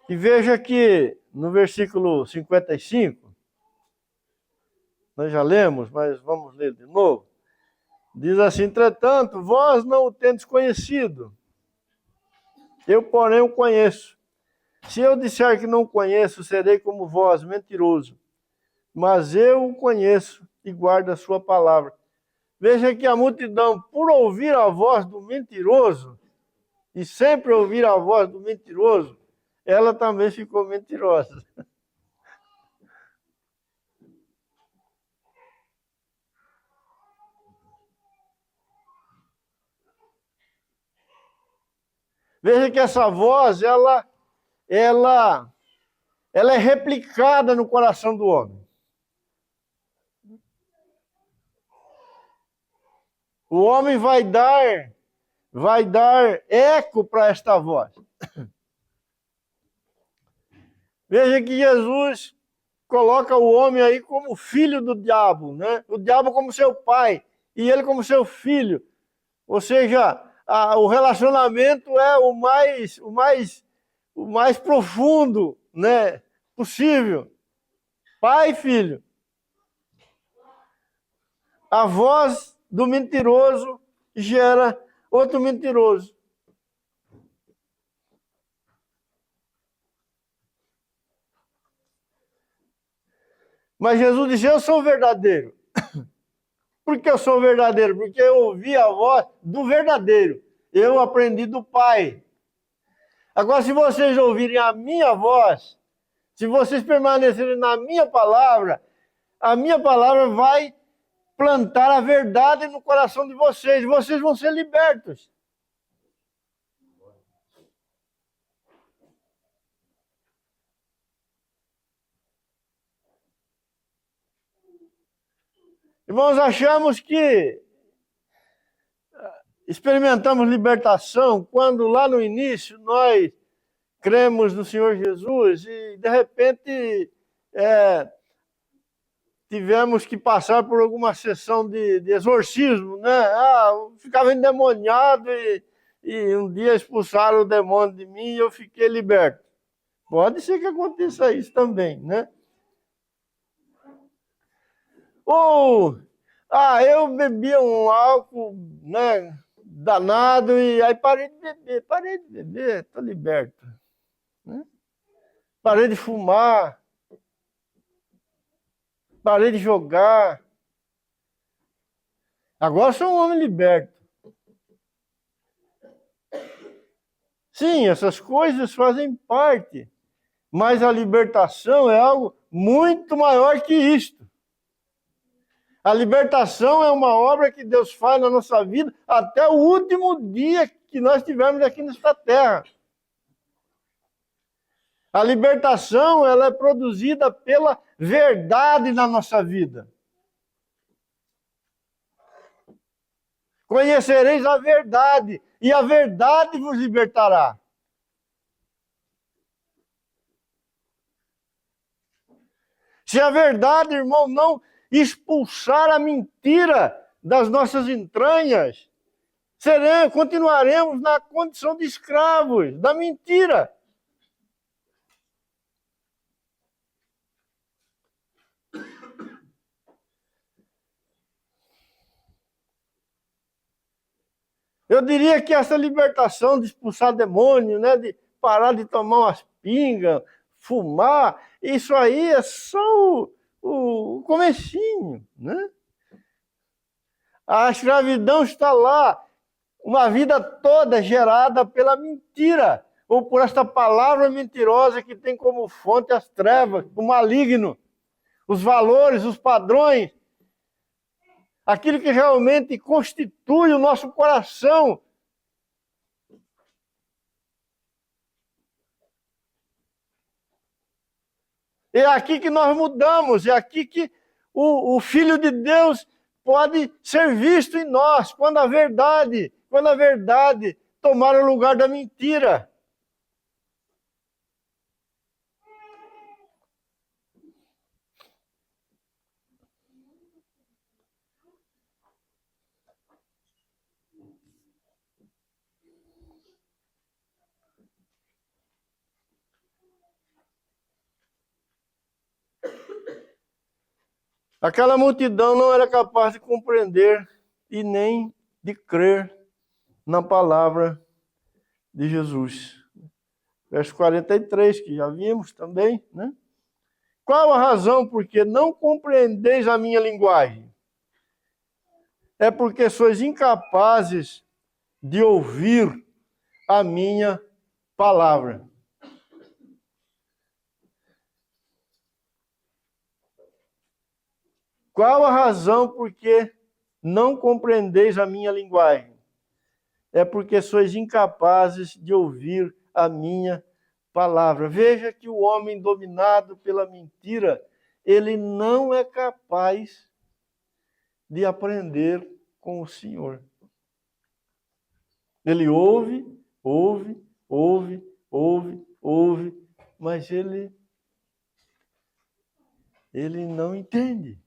E veja que no versículo 55, nós já lemos, mas vamos ler de novo. Diz assim: entretanto, vós não o tendes conhecido. Eu, porém, o conheço. Se eu disser que não conheço, serei como vós, mentiroso. Mas eu o conheço e guardo a sua palavra. Veja que a multidão, por ouvir a voz do mentiroso, e sempre ouvir a voz do mentiroso, ela também ficou mentirosa. Veja que essa voz, ela é replicada no coração do homem. O homem vai dar eco para esta voz. Veja que Jesus coloca o homem aí como filho do diabo, né? O diabo como seu pai e ele como seu filho. Ou seja, o relacionamento é o mais profundo, né, possível. Pai e filho. A voz do mentiroso gera outro mentiroso. Mas Jesus disse: eu sou verdadeiro. Por que eu sou verdadeiro? Porque eu ouvi a voz do verdadeiro. Eu aprendi do Pai. Agora, se vocês ouvirem a minha voz, se vocês permanecerem na minha palavra, a minha palavra vai plantar a verdade no coração de vocês. Vocês vão ser libertos. Irmãos, achamos que experimentamos libertação quando lá no início nós cremos no Senhor Jesus e de repente tivemos que passar por alguma sessão de exorcismo, né? Eu ficava endemoniado e um dia expulsaram o demônio de mim e eu fiquei liberto. Pode ser que aconteça isso também, né? Ou, eu bebia um álcool, né, danado e aí parei de beber, estou liberto. Né? Parei de fumar, parei de jogar. Agora sou um homem liberto. Sim, essas coisas fazem parte, mas a libertação é algo muito maior que isto. A libertação é uma obra que Deus faz na nossa vida até o último dia que nós tivermos aqui nesta terra. A libertação, ela é produzida pela verdade na nossa vida. Conhecereis a verdade, e a verdade vos libertará. Se a verdade, irmão, não expulsar a mentira das nossas entranhas, continuaremos na condição de escravos da mentira. Eu diria que essa libertação de expulsar demônio, né, de parar de tomar umas pingas, fumar, isso aí é só o comecinho, né? A escravidão está lá, uma vida toda gerada pela mentira, ou por esta palavra mentirosa que tem como fonte as trevas, o maligno, os valores, os padrões, aquilo que realmente constitui o nosso coração. É aqui que nós mudamos, é aqui que o Filho de Deus pode ser visto em nós, quando a verdade tomar o lugar da mentira. Aquela multidão não era capaz de compreender e nem de crer na palavra de Jesus. Verso 43, que já vimos também, né? Qual a razão porque não compreendeis a minha linguagem? É porque sois incapazes de ouvir a minha palavra. Qual a razão porque não compreendeis a minha linguagem? É porque sois incapazes de ouvir a minha palavra. Veja que o homem dominado pela mentira, ele não é capaz de aprender com o Senhor. Ele ouve, mas ele não entende.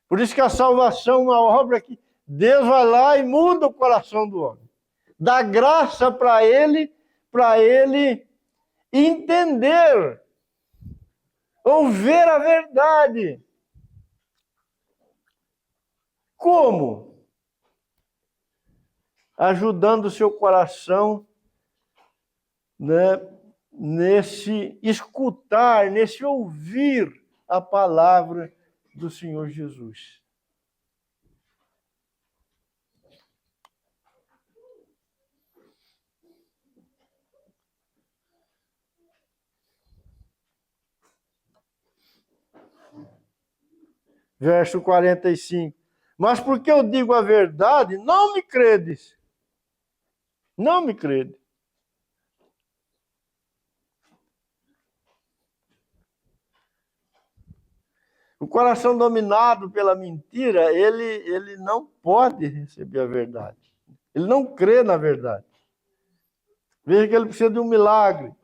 Por isso que a salvação é uma obra que Deus vai lá e muda o coração do homem. Dá graça para ele entender, ou ver a verdade. Como? Ajudando o seu coração, né, nesse escutar, nesse ouvir a palavra do Senhor Jesus. Verso 45. Mas porque eu digo a verdade, não me credes. Não me credes. O coração dominado pela mentira, ele não pode receber a verdade. Ele não crê na verdade. Veja que ele precisa de um milagre.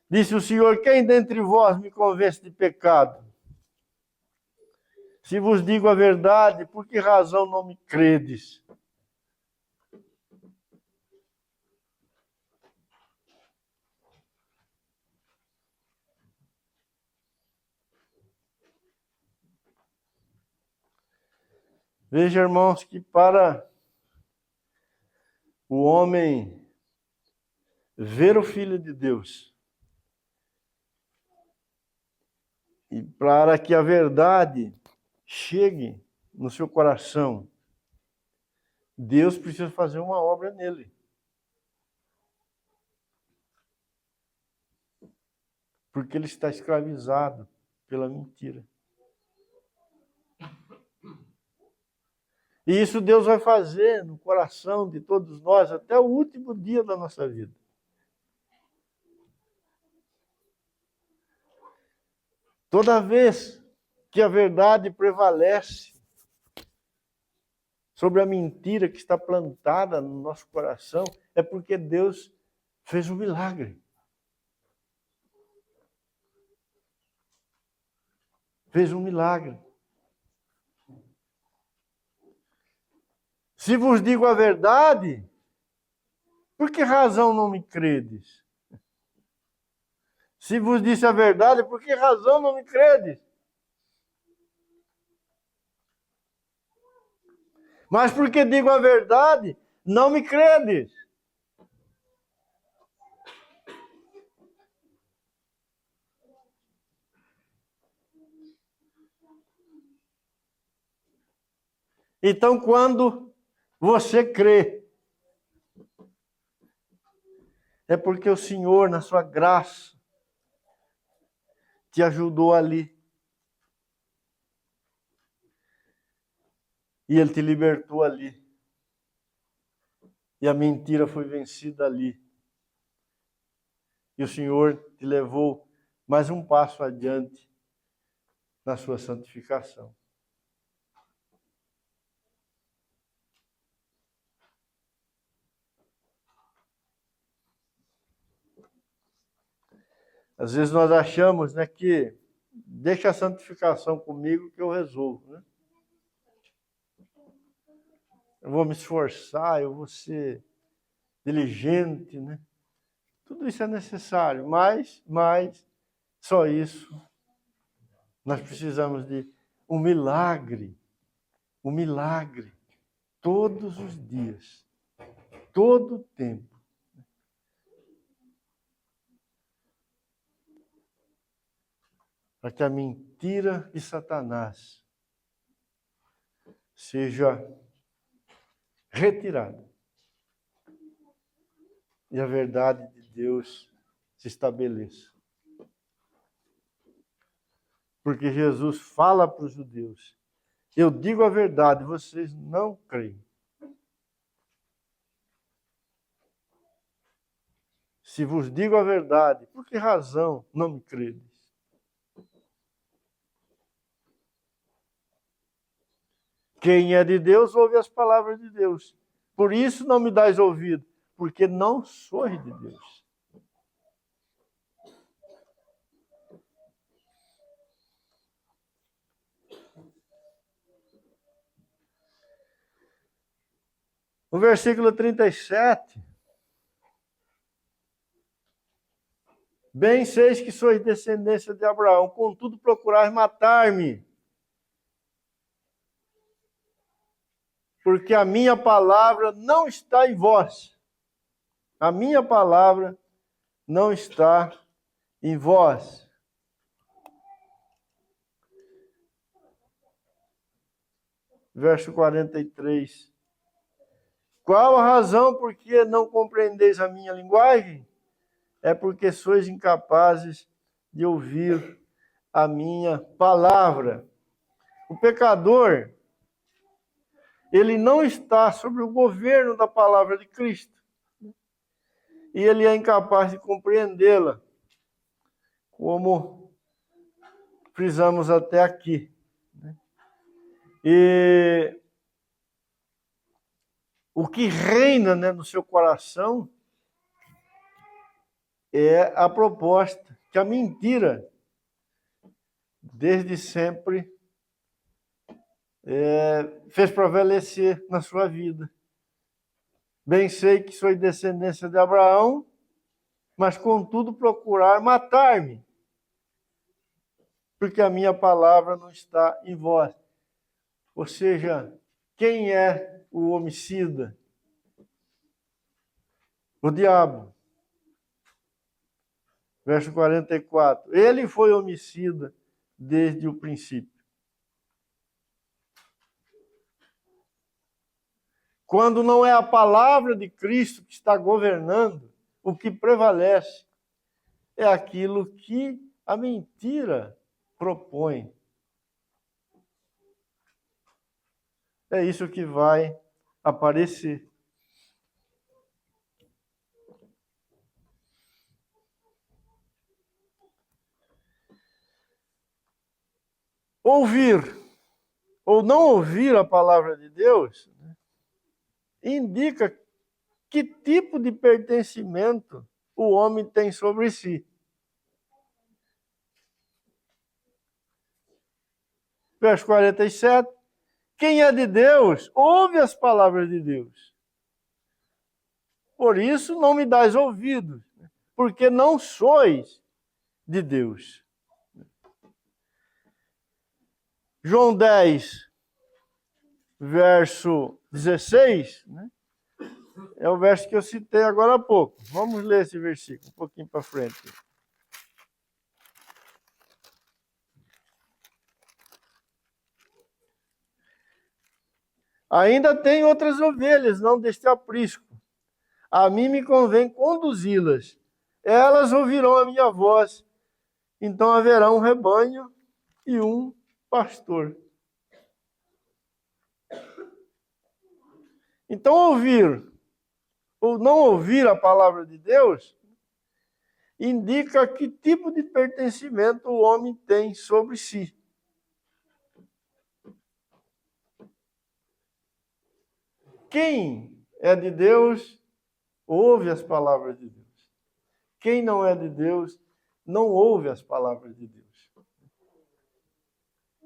Disse o Senhor: quem dentre vós me convence de pecado? Se vos digo a verdade, por que razão não me credes? Veja, irmãos, que para o homem ver o Filho de Deus e para que a verdade chegue no seu coração, Deus precisa fazer uma obra nele. Porque ele está escravizado pela mentira. E isso Deus vai fazer no coração de todos nós até o último dia da nossa vida. Toda vez que a verdade prevalece sobre a mentira que está plantada no nosso coração, é porque Deus fez um milagre. Fez um milagre. Se vos digo a verdade, por que razão não me credes? Se vos disse a verdade, por que razão não me credes? Mas porque digo a verdade, não me credes. Então, quando você crê, é porque o Senhor, na sua graça, te ajudou ali. E Ele te libertou ali. E a mentira foi vencida ali. E o Senhor te levou mais um passo adiante na sua santificação. Às vezes nós achamos, né, que deixa a santificação comigo que eu resolvo, né? Eu vou me esforçar, eu vou ser diligente, né? Tudo isso é necessário, mas só isso. Nós precisamos de um milagre, todos os dias, todo o tempo. Para que a mentira de Satanás seja retirada e a verdade de Deus se estabeleça. Porque Jesus fala para os judeus: eu digo a verdade, vocês não creem. Se vos digo a verdade, por que razão não me credes? Quem é de Deus ouve as palavras de Deus. Por isso não me dais ouvido, porque não sois de Deus. No versículo 37, bem seis que sois descendência de Abraão, contudo procurais matar-me, porque a minha palavra não está em vós. A minha palavra não está em vós. Verso 43. Qual a razão por que não compreendeis a minha linguagem? É porque sois incapazes de ouvir a minha palavra. O pecador, ele não está sob o governo da palavra de Cristo. E ele é incapaz de compreendê-la como frisamos até aqui. E o que reina, né, no seu coração é a proposta que a mentira, desde sempre, fez prevalecer na sua vida. Bem sei que sou descendência de Abraão, mas contudo procurar matar-me, porque a minha palavra não está em vós. Ou seja, quem é o homicida? O diabo. Verso 44. Ele foi homicida desde o princípio. Quando não é a palavra de Cristo que está governando, o que prevalece é aquilo que a mentira propõe. É isso que vai aparecer. Ouvir ou não ouvir a palavra de Deus indica que tipo de pertencimento o homem tem sobre si. Verso 47. Quem é de Deus, ouve as palavras de Deus. Por isso não me dais ouvidos, porque não sois de Deus. João 10, verso 16, né? É o verso que eu citei agora há pouco. Vamos ler esse versículo um pouquinho para frente. Ainda tem outras ovelhas, não deste aprisco. A mim me convém conduzi-las. Elas ouvirão a minha voz. Então haverá um rebanho e um pastor. Então ouvir ou não ouvir a palavra de Deus indica que tipo de pertencimento o homem tem sobre si. Quem é de Deus, ouve as palavras de Deus. Quem não é de Deus, não ouve as palavras de Deus.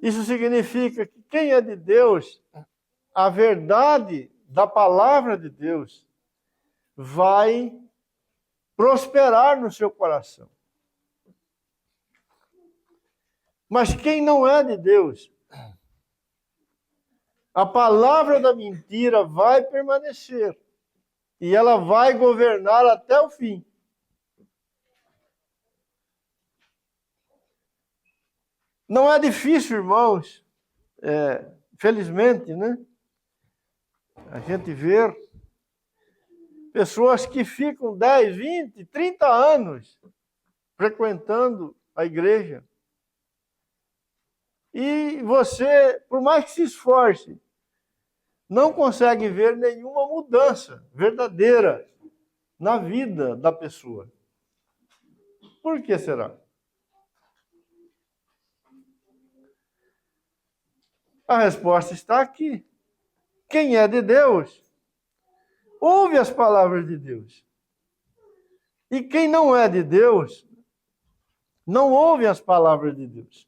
Isso significa que quem é de Deus, a verdade da palavra de Deus vai prosperar no seu coração. Mas quem não é de Deus, a palavra da mentira vai permanecer e ela vai governar até o fim. Não é difícil, irmãos, felizmente, né? A gente vê pessoas que ficam 10, 20, 30 anos frequentando a igreja. E você, por mais que se esforce, não consegue ver nenhuma mudança verdadeira na vida da pessoa. Por que será? A resposta está aqui. Quem é de Deus, ouve as palavras de Deus. E quem não é de Deus, não ouve as palavras de Deus.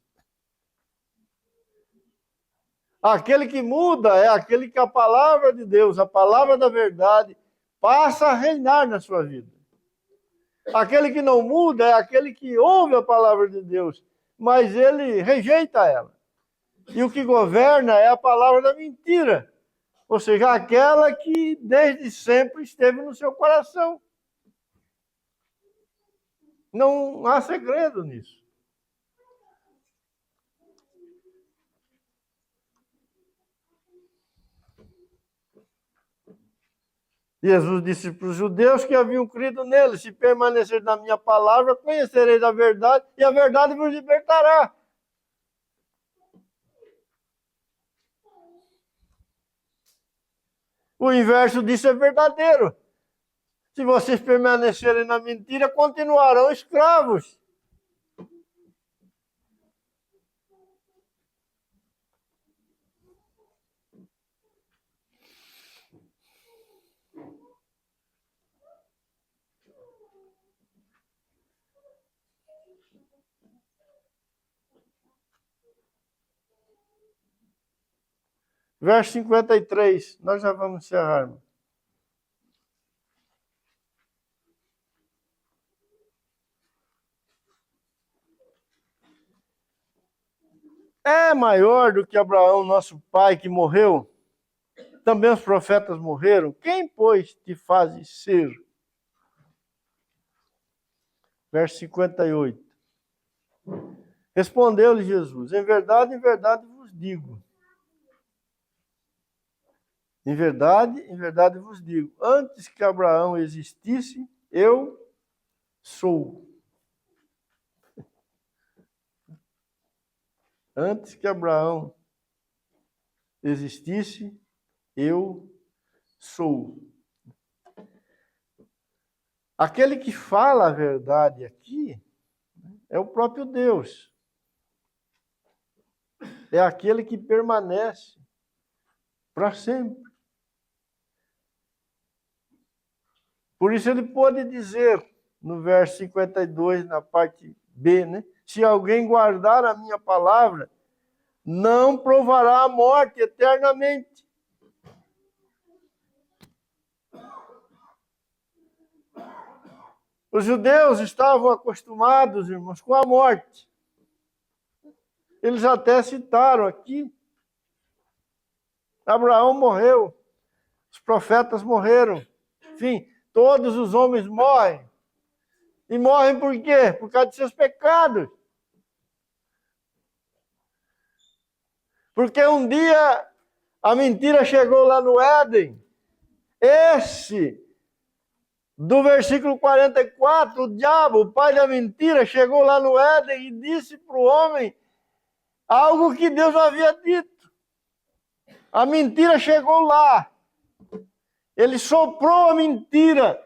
Aquele que muda é aquele que a palavra de Deus, a palavra da verdade, passa a reinar na sua vida. Aquele que não muda é aquele que ouve a palavra de Deus, mas ele rejeita ela. E o que governa é a palavra da mentira. Ou seja, aquela que desde sempre esteve no seu coração. Não há segredo nisso. Jesus disse para os judeus que haviam crido nele: se permanecer na minha palavra, conhecereis a verdade e a verdade vos libertará. O inverso disso é verdadeiro. Se vocês permanecerem na mentira, continuarão escravos. Verso 53, nós já vamos encerrar, irmão. É maior do que Abraão, nosso pai, que morreu? Também os profetas morreram. Quem, pois, te fazes ser? Verso 58. Respondeu-lhe Jesus: em verdade vos digo. Em verdade vos digo. Antes que Abraão existisse, eu sou. Antes que Abraão existisse, eu sou. Aquele que fala a verdade aqui é o próprio Deus. É aquele que permanece para sempre. Por isso ele pode dizer, no verso 52, na parte B, né? Se alguém guardar a minha palavra, não provará a morte eternamente. Os judeus estavam acostumados, irmãos, com a morte. Eles até citaram aqui. Abraão morreu, os profetas morreram. Enfim, todos os homens morrem. E morrem por quê? Por causa de seus pecados. Porque um dia a mentira chegou lá no Éden. Esse, do versículo 44, o diabo, o pai da mentira, chegou lá no Éden e disse para o homem algo que Deus havia dito. A mentira chegou lá. Ele soprou a mentira.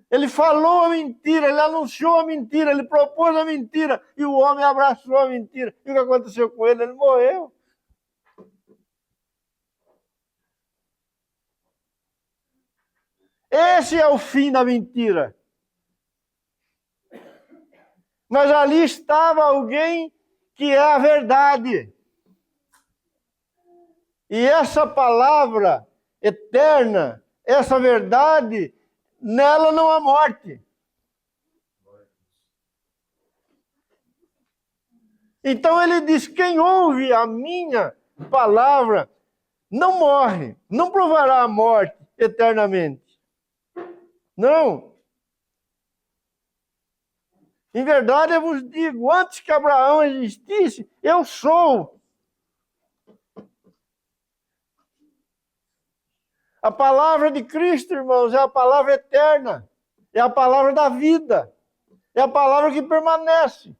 Ele falou a mentira, ele anunciou a mentira, ele propôs a mentira, e o homem abraçou a mentira. E o que aconteceu com ele? Ele morreu. Esse é o fim da mentira. Mas ali estava alguém que é a verdade. E essa palavra eterna, essa verdade, nela não há morte. Então ele diz: quem ouve a minha palavra não morre, não provará a morte eternamente. Não. Em verdade eu vos digo, antes que Abraão existisse, eu sou. A palavra de Cristo, irmãos, é a palavra eterna. É a palavra da vida. É a palavra que permanece.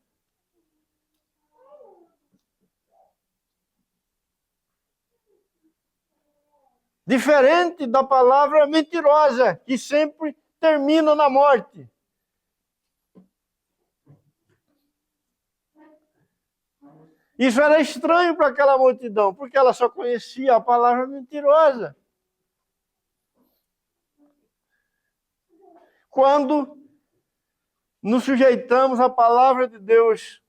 Diferente da palavra mentirosa, que sempre termina na morte. Isso era estranho para aquela multidão, porque ela só conhecia a palavra mentirosa. Quando nos sujeitamos à palavra de Deus,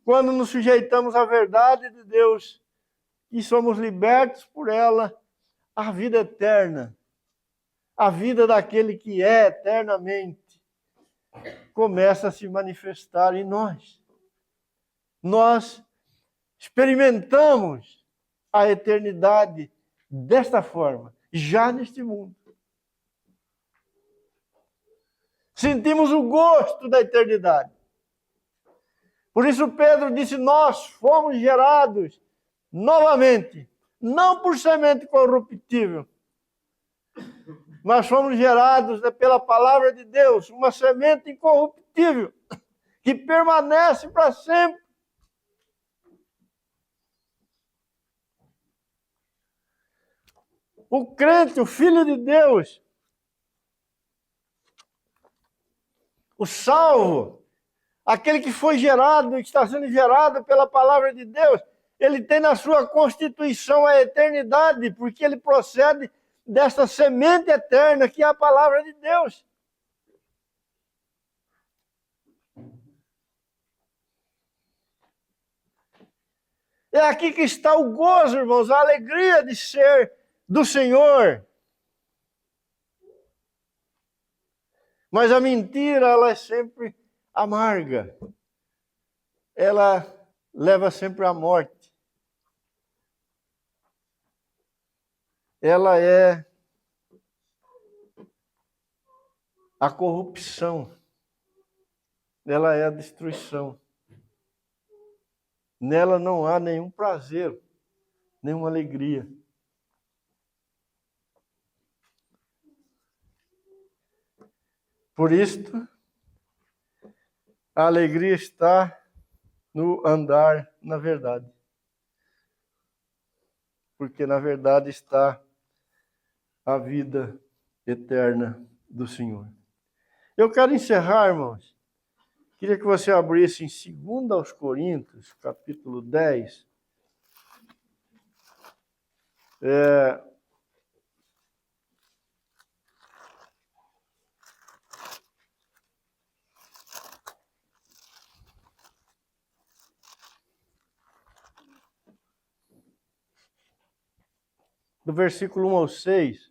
quando nos sujeitamos à verdade de Deus, e somos libertos por ela, a vida eterna, a vida daquele que é eternamente, começa a se manifestar em nós. Nós experimentamos a eternidade desta forma, já neste mundo. Sentimos o gosto da eternidade. Por isso Pedro disse: nós fomos gerados novamente, não por semente corruptível, mas fomos gerados pela palavra de Deus, uma semente incorruptível, que permanece para sempre. O crente, o Filho de Deus, o salvo, aquele que foi gerado, que está sendo gerado pela palavra de Deus, ele tem na sua constituição a eternidade, porque ele procede dessa semente eterna que é a palavra de Deus. É aqui que está o gozo, irmãos, a alegria de ser do Senhor. Mas a mentira, ela é sempre amarga. Ela leva sempre à morte. Ela é a corrupção. Ela é a destruição. Nela não há nenhum prazer, nenhuma alegria. Por isto, a alegria está no andar na verdade. Porque na verdade está a vida eterna do Senhor. Eu quero encerrar, irmãos. Queria que você abrisse em 2 aos Coríntios, capítulo 10. Do versículo 1 ao 6.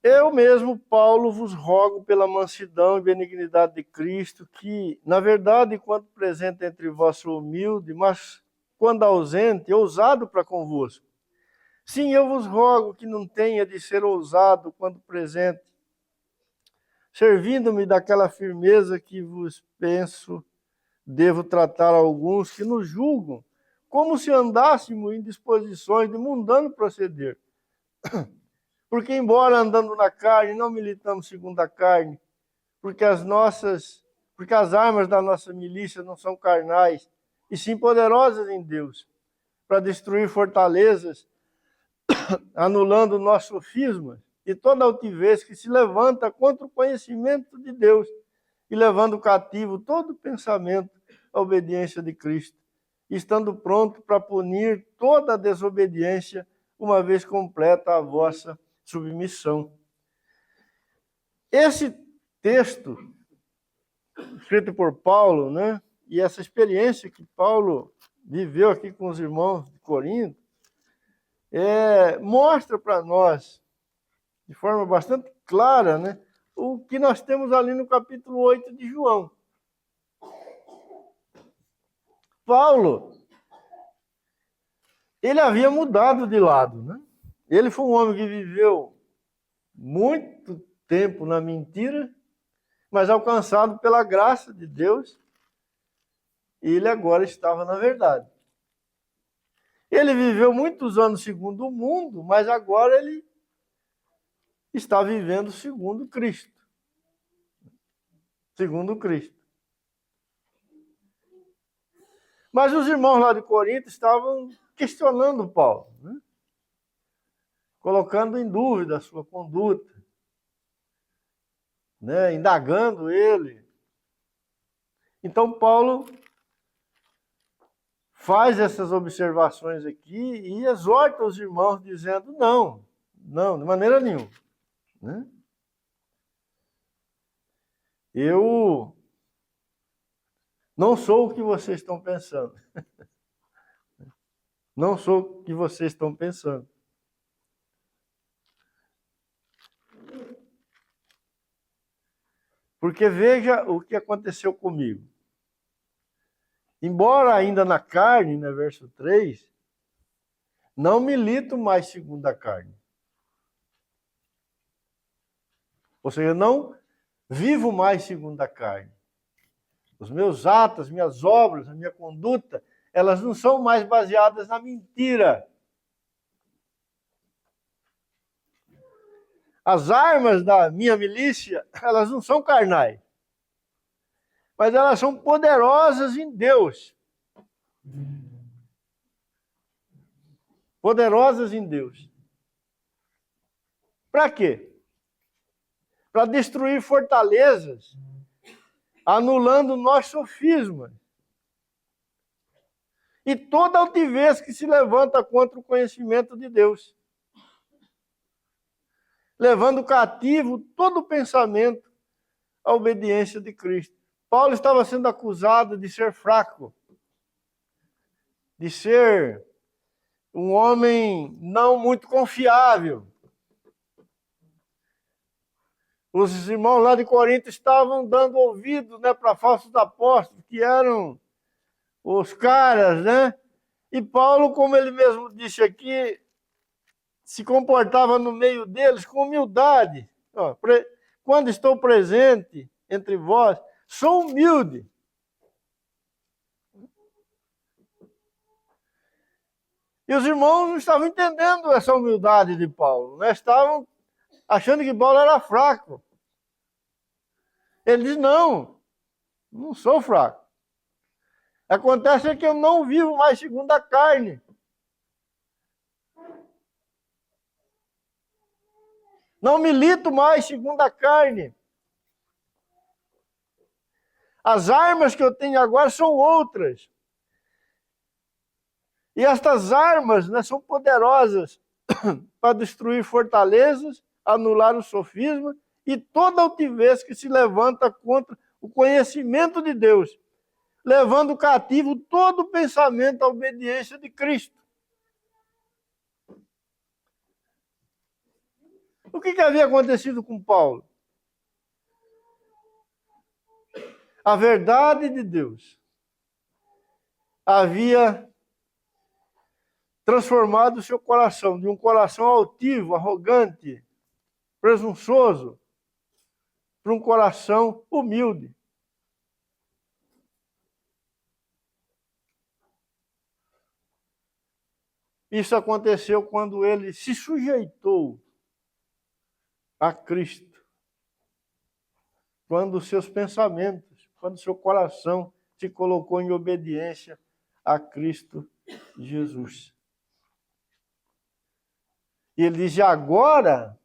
Eu mesmo, Paulo, vos rogo pela mansidão e benignidade de Cristo, que, na verdade, enquanto presente entre vós sou humilde, mas quando ausente, ousado para convosco. Sim, eu vos rogo que não tenha de ser ousado quando presente, servindo-me daquela firmeza que vos penso, devo tratar alguns que nos julgam, como se andássemos em disposições de mundano proceder. Porque, embora andando na carne, não militamos segundo a carne, porque as armas da nossa milícia não são carnais, e sim poderosas em Deus, para destruir fortalezas, anulando nossos sofismas e toda altivez que se levanta contra o conhecimento de Deus, e levando cativo todo pensamento à obediência de Cristo, estando pronto para punir toda a desobediência, uma vez completa a vossa submissão. Esse texto, escrito por Paulo, né, e essa experiência que Paulo viveu aqui com os irmãos de Corinto, mostra para nós, de forma bastante clara, né, o que nós temos ali no capítulo 8 de João. Paulo, ele havia mudado de lado, né? Ele foi um homem que viveu muito tempo na mentira, mas alcançado pela graça de Deus, ele agora estava na verdade. Ele viveu muitos anos segundo o mundo, mas agora ele está vivendo segundo Cristo. Segundo Cristo. Mas os irmãos lá de Corinto estavam questionando Paulo, né? Colocando em dúvida a sua conduta, né? Indagando ele. Então Paulo faz essas observações aqui e exorta os irmãos dizendo, não, de maneira nenhuma. Né? Eu não sou o que vocês estão pensando. Não sou o que vocês estão pensando. Porque veja o que aconteceu comigo. Embora ainda na carne, né, verso 3, não milito mais segundo a carne. Ou seja, não vivo mais segundo a carne. Os meus atos, minhas obras, a minha conduta, elas não são mais baseadas na mentira. As armas da minha milícia, elas não são carnais. Mas elas são poderosas em Deus. Poderosas em Deus. Para quê? Para destruir fortalezas, anulando nossos sofismas. E toda altivez que se levanta contra o conhecimento de Deus. Levando cativo todo pensamento à obediência de Cristo. Paulo estava sendo acusado de ser fraco, de ser um homem não muito confiável. Os irmãos lá de Corinto estavam dando ouvido, né, para falsos apóstolos, que eram os caras, né? E Paulo, como ele mesmo disse aqui, se comportava no meio deles com humildade. Ó, quando estou presente entre vós, sou humilde. E os irmãos não estavam entendendo essa humildade de Paulo, né? Estavam achando que Paulo era fraco. Ele diz, não sou fraco. Acontece que eu não vivo mais segundo a carne. Não milito mais segundo a carne. As armas que eu tenho agora são outras. E estas armas, né, são poderosas para destruir fortalezas, anular o sofisma e toda altivez que se levanta contra o conhecimento de Deus, levando cativo todo o pensamento à obediência de Cristo. O que havia acontecido com Paulo? A verdade de Deus havia transformado o seu coração de um coração altivo, arrogante, presunçoso, para um coração humilde. Isso aconteceu quando ele se sujeitou a Cristo. Quando os seus pensamentos, quando o seu coração se colocou em obediência a Cristo Jesus. E ele diz, agora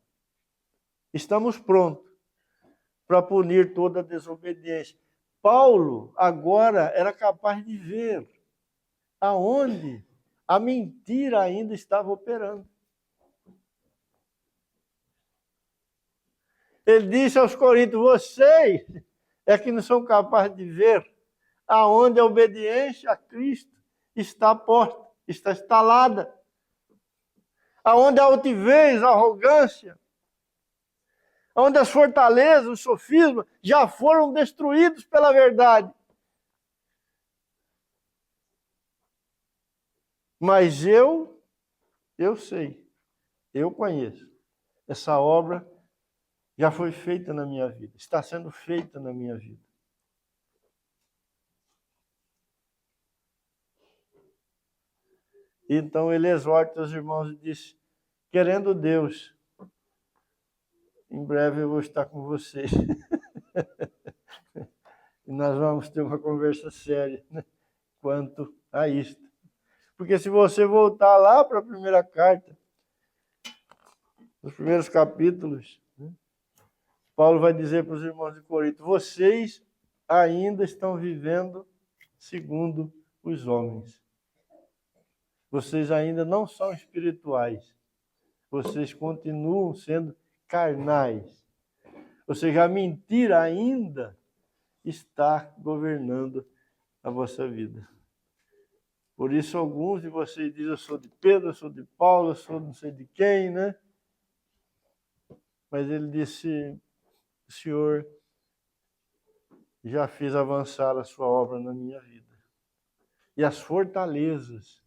estamos prontos para punir toda a desobediência. Paulo agora era capaz de ver aonde a mentira ainda estava operando. Ele disse aos coríntios, vocês é que não são capazes de ver aonde a obediência a Cristo está posta, está instalada. Aonde a altivez, a arrogância, onde as fortalezas, os sofismas já foram destruídos pela verdade. Mas eu sei, eu conheço. Essa obra já foi feita na minha vida, está sendo feita na minha vida. Então ele exorta os irmãos e diz, querendo Deus, em breve eu vou estar com vocês. E nós vamos ter uma conversa séria, né, quanto a isto. Porque se você voltar lá para a primeira carta, nos primeiros capítulos, né, Paulo vai dizer para os irmãos de Corinto, vocês ainda estão vivendo segundo os homens. Vocês ainda não são espirituais. Vocês continuam sendo carnais. Ou seja, a mentira ainda está governando a vossa vida. Por isso, alguns de vocês dizem, eu sou de Pedro, eu sou de Paulo, eu sou não sei de quem, né? Mas ele disse, o Senhor já fez avançar a sua obra na minha vida. E as fortalezas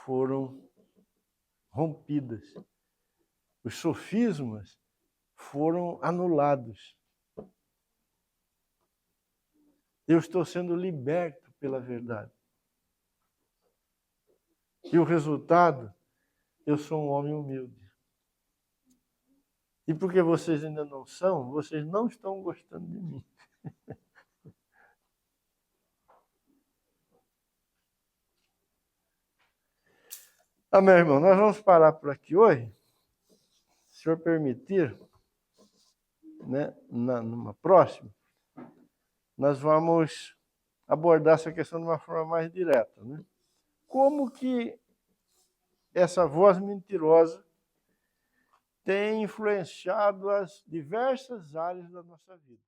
foram rompidas. Os sofismas foram anulados. Eu estou sendo liberto pela verdade. E o resultado, eu sou um homem humilde. E porque vocês ainda não são, vocês não estão gostando de mim. Amém, irmão? Nós vamos parar por aqui hoje. Se o senhor permitir, né, numa próxima, nós vamos abordar essa questão de uma forma mais direta, né? Como que essa voz mentirosa tem influenciado as diversas áreas da nossa vida?